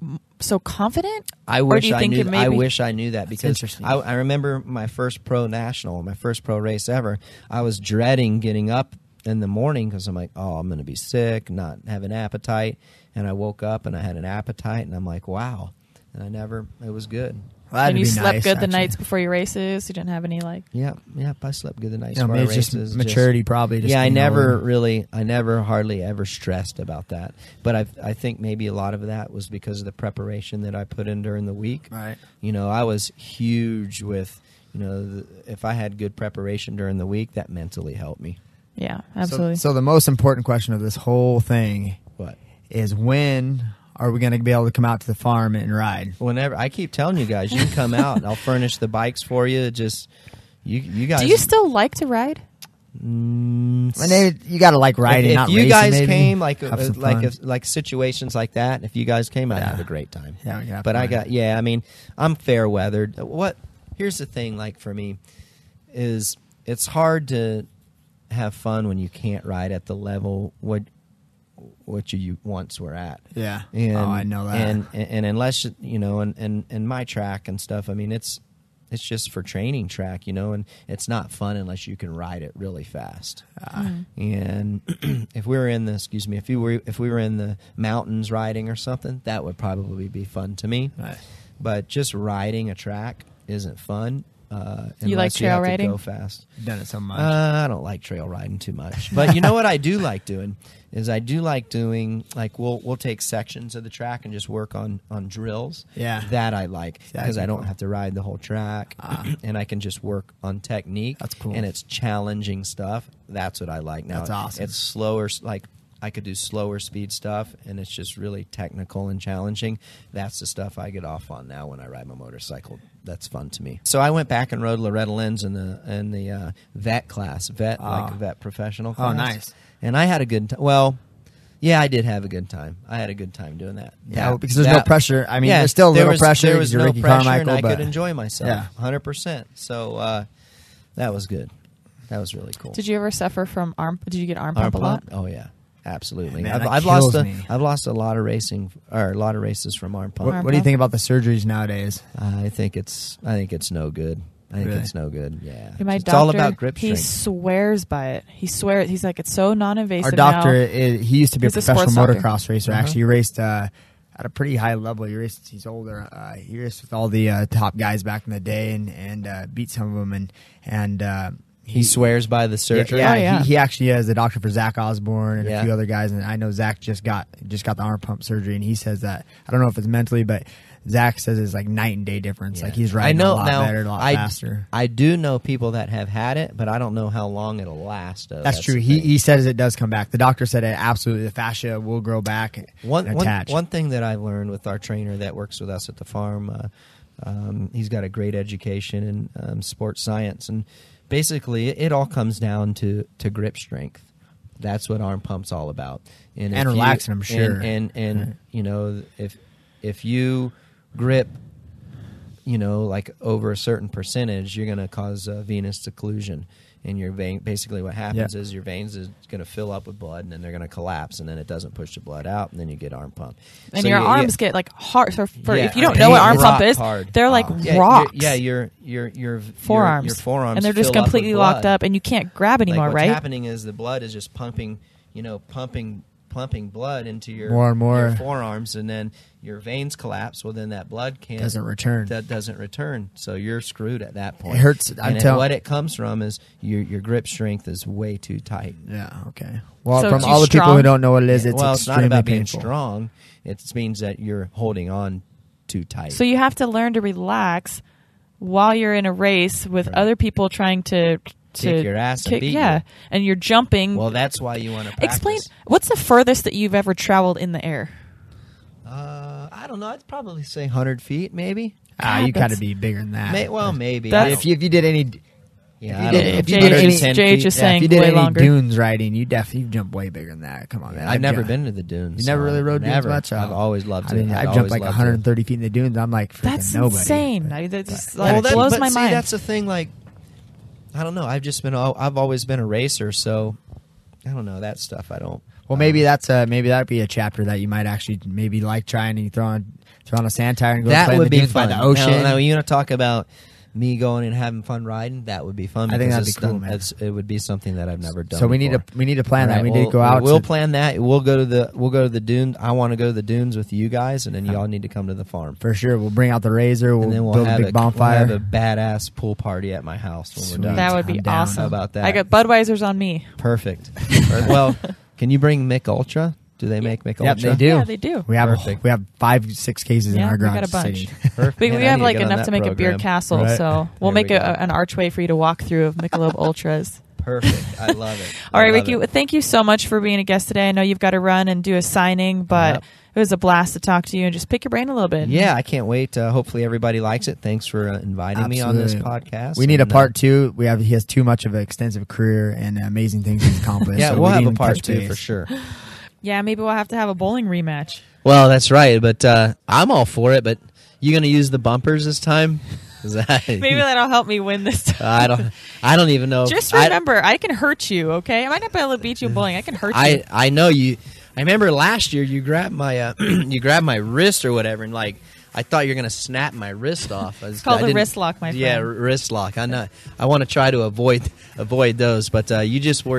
confident? I Or wish do you I think knew. it maybe- I wish I knew that because interesting. I remember my first pro national, my first pro race ever. I was dreading getting up in the morning because I'm like, oh, I'm going to be sick, not have an appetite, and I woke up and I had an appetite, and I'm like, wow, and I never. It was good. that'd And you be slept nice, good the actually. nights before your races? You didn't have any like... Yep. I slept good the nights You know, before maybe our it's just races. maturity, probably. Just Yeah, I being never older. I never hardly ever stressed about that. But I think maybe a lot of that was because of the preparation that I put in during the week. Right. You know, I was huge with, if I had good preparation during the week, that mentally helped me. Yeah, absolutely. So the most important question of this whole thing What? is when are we going to be able to come out to the farm and ride? Whenever I keep telling you guys, you can come out. I'll furnish the bikes for you. Just you guys. Do you still like to ride? And you got to like riding, if not you racing, guys maybe. came Have some fun. like situations like that, if you guys came, I'd have a great time. Yeah, we have but I fun. I mean, I'm fair weathered. Here's the thing, like for me, is it's hard to have fun when you can't ride at the level what you once were at. Yeah. And, I know that. And unless and my track and stuff, I mean it's just for training track, and it's not fun unless you can ride it really fast. And if we were in if we were in the mountains riding or something, that would probably be fun to me. Right. But just riding a track isn't fun. You like unless trail have to riding? go fast. You've done it so much. I don't like trail riding too much, but you know what I do like doing is I do like doing like we'll take sections of the track and just work on drills. Yeah. that I like That'd because be I don't cool. have to ride the whole track, and I can just work on technique. That's cool. and it's challenging stuff. That's what I like. Now That's awesome. It's slower, like. I could do slower speed stuff, and it's just really technical and challenging. That's the stuff I get off on now when I ride my motorcycle. That's fun to me. So I went back and rode Loretta Lynn's in the vet class, like a vet professional class. Oh, nice. And I had a good time. Well, yeah, I did have a good time. I had a good time doing that. Yeah, because there's no pressure. I mean, there's still a little pressure. There was because you're no Ricky pressure, Carmichael, and I but could enjoy myself. Yeah. 100%. So that was good. That was really cool. Did you ever suffer from Did you get arm pump a lot? Oh yeah, absolutely. Man, that I've kills lost me. I've lost a lot of races from arm pump. What do you think about the surgeries nowadays? I think it's no good. I think Really? it's no good. Yeah, My it's doctor, all about grip he strength. swears by it. He swears. He's like, it's so non-invasive Our doctor, now. he used to be a He's a professional sports doctor. motocross racer. Uh-huh. Actually, he raced at a pretty high level. He's older. He raced with all the top guys back in the day and beat some of them. And He swears by the surgery. Yeah, Oh, yeah. He actually is the doctor for Zach Osborne and Yeah. a few other guys. And I know Zach just got the arm pump surgery, and he says that I don't know if it's mentally, but Zach says it's like night and day difference. Yeah. Like he's riding I know, a lot now, better, a lot faster. I do know people that have had it, but I don't know how long it'll last. That's true. the He thing. he says it does come back. The doctor said it absolutely. The fascia will grow back and attach. One thing that I've learned with our trainer that works with us at the farm, he's got a great education in sports science, and basically it all comes down to grip strength. That's what arm pump's all about, And if relaxing, I'm sure. And Right. you know, if you grip, like over a certain percentage, you're going to cause venous occlusion in your vein. Basically, what happens is your veins is going to fill up with blood, and then they're going to collapse, and then it doesn't push the blood out, and then you get arm pump. And So your you- arms get like hard. So Yeah, if you don't I know what mean, arm pump rock is, hard. they're like Yeah, rocks. your forearms. Your forearms, and they're just fill up with completely locked blood. up, and you can't grab anymore, Like what's right? happening is the blood is just pumping blood into your More and more. your forearms, and then your veins collapse. Well, then that blood Doesn't return. That doesn't return. So you're screwed at that point. It hurts. What it comes from is your grip strength is way too tight. Yeah. Okay. Well, So from too all the people strong? who don't know what it is, it's well, it's not extremely about being painful. strong. It means that you're holding on too tight. So you have to learn to relax while you're in a race with Right. other people trying to kick your ass and beat you. And you're jumping. Well, that's why you want to practice. Explain, what's the furthest that you've ever traveled in the air? I don't know. I'd probably say 100 feet, maybe. You got to be bigger than that. Maybe. If you did any... Yeah, if you did any, JH is saying if you did way any longer. dunes riding, you definitely jump way bigger than that. Come on, man. I've never been to the dunes. You never really rode dunes much? I've always loved it. I've jumped like 130 feet in the dunes. I'm like, that's nobody. insane. That just blows my mind. That's the thing. Like, I don't know. I've always been a racer, so I don't know that stuff. I don't. Well, maybe that'd be a chapter that you might actually maybe like trying, and you throw on a sand tire and go play in the dunes by the ocean. Now, you want to talk about me going and having fun riding? That would be fun. I think that'd be cool, man. It would be something that I've never done. So we before. need to plan that. We need to go out. out. We'll plan that. We'll go to the dunes. I want to go to the dunes with you guys, and then y'all need to come to the farm for sure. We'll bring out the razor. We'll build a big bonfire. We'll have a badass pool party at my house when we're done. That would be awesome. How about that? I got Budweiser's on me. Perfect. Well, can you bring Mick Ultra? Do they make Mick Ultra? Yep, they do. Yeah, they do. We have 5-6 cases in our garage. We got a bunch. Perfect. We have like enough to make a beer castle, right. So we'll make an archway for you to walk through of Michelob Ultras. Perfect. I love it. All right, Ricky, thank you so much for being a guest today. I know you've got to run and do a signing, but it was a blast to talk to you and just pick your brain a little bit. Yeah, I can't wait. Hopefully everybody likes it. Thanks for inviting me on this podcast. We need a part 2. He has too much of an extensive career and amazing things he's accomplished. Yeah, so we'll have a part 2 for sure. Yeah, maybe we'll have to have a bowling rematch. Well, that's right, but I'm all for it. But you going to use the bumpers this time? Maybe that'll help me win this time. I don't even know. Just remember, I can hurt you. Okay, I might not be able to beat you in bowling. I can hurt you. I know you. I remember last year you grabbed my my wrist or whatever, and like I thought you were gonna snap my wrist off. It's called a wrist lock, my friend. Yeah, wrist lock. I know. I want to try to avoid those, but you just worry.